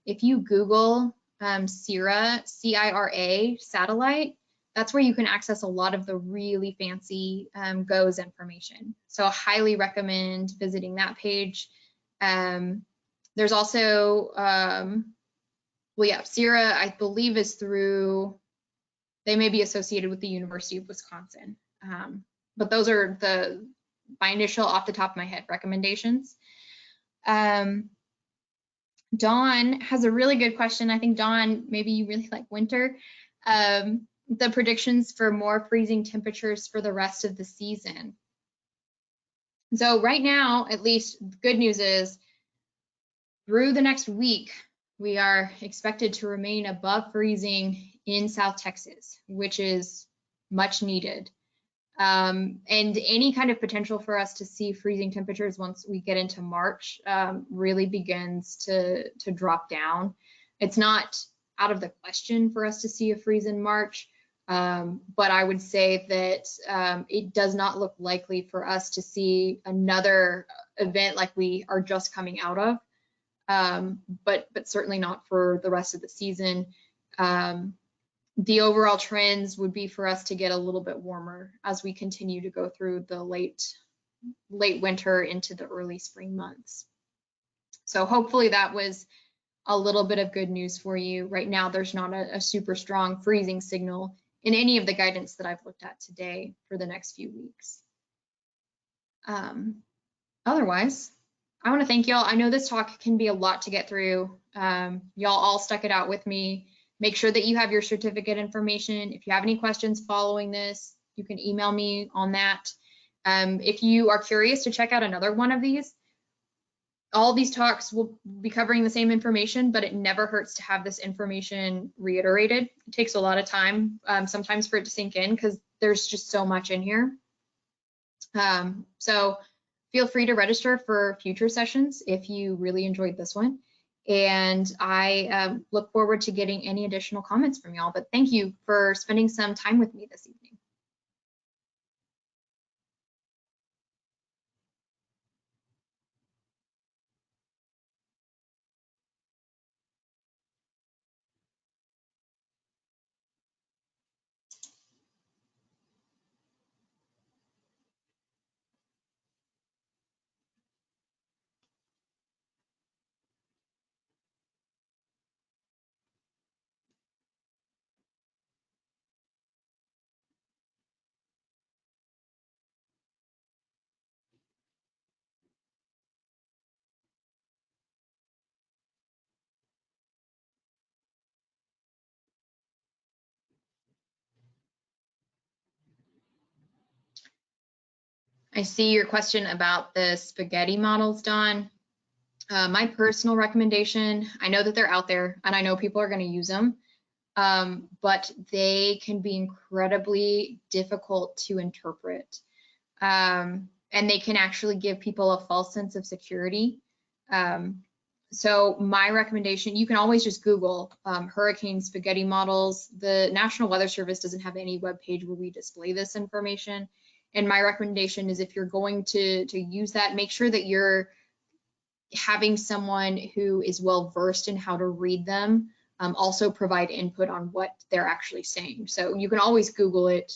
if you Google CIRA, CIRA satellite, that's where you can access a lot of the really fancy GOES information. So I highly recommend visiting that page. There's also, well, yeah, CIRA, I believe, is through, they may be associated with the University of Wisconsin. But those are my initial off the top of my head recommendations. Dawn has a really good question. I think, Dawn, maybe you really like winter. The predictions for more freezing temperatures for the rest of the season. So right now, at least, good news is through the next week, we are expected to remain above freezing in South Texas, which is much needed. And any kind of potential for us to see freezing temperatures once we get into March really begins to drop down. It's not out of the question for us to see a freeze in March, but I would say that it does not look likely for us to see another event like we are just coming out of, but certainly not for the rest of the season. The overall trends would be for us to get a little bit warmer as we continue to go through the late winter into the early spring months. So hopefully that was a little bit of good news for you. Right now, there's not a super strong freezing signal in any of the guidance that I've looked at today for the next few weeks. Otherwise, I want to thank y'all. I know this talk can be a lot to get through. Y'all all stuck it out with me. Make sure that you have your certificate information. If you have any questions following this, you can email me on that. If you are curious to check out another one of these, all these talks will be covering the same information, but it never hurts to have this information reiterated. It takes a lot of time sometimes for it to sink in because there's just so much in here. So feel free to register for future sessions if you really enjoyed this one. And I look forward to getting any additional comments from y'all. But thank you for spending some time with me this evening. I see your question about the spaghetti models, Dawn. My personal recommendation, I know that they're out there and I know people are going to use them, but they can be incredibly difficult to interpret. And they can actually give people a false sense of security. So my recommendation, you can always just Google hurricane spaghetti models. The National Weather Service doesn't have any web page where we display this information. And my recommendation is if you're going to use that, make sure that you're having someone who is well versed in how to read them, also provide input on what they're actually saying. So you can always Google it,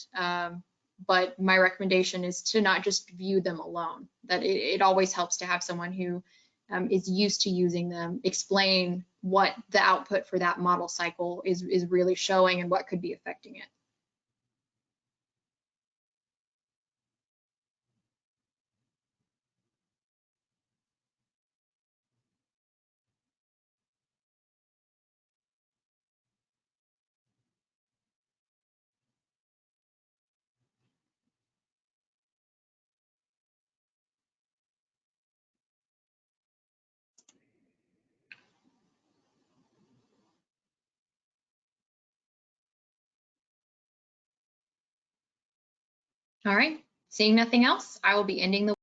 but my recommendation is to not just view them alone, that it always helps to have someone who is used to using them explain what the output for that model cycle is really showing and what could be affecting it. All right, seeing nothing else, I will be ending the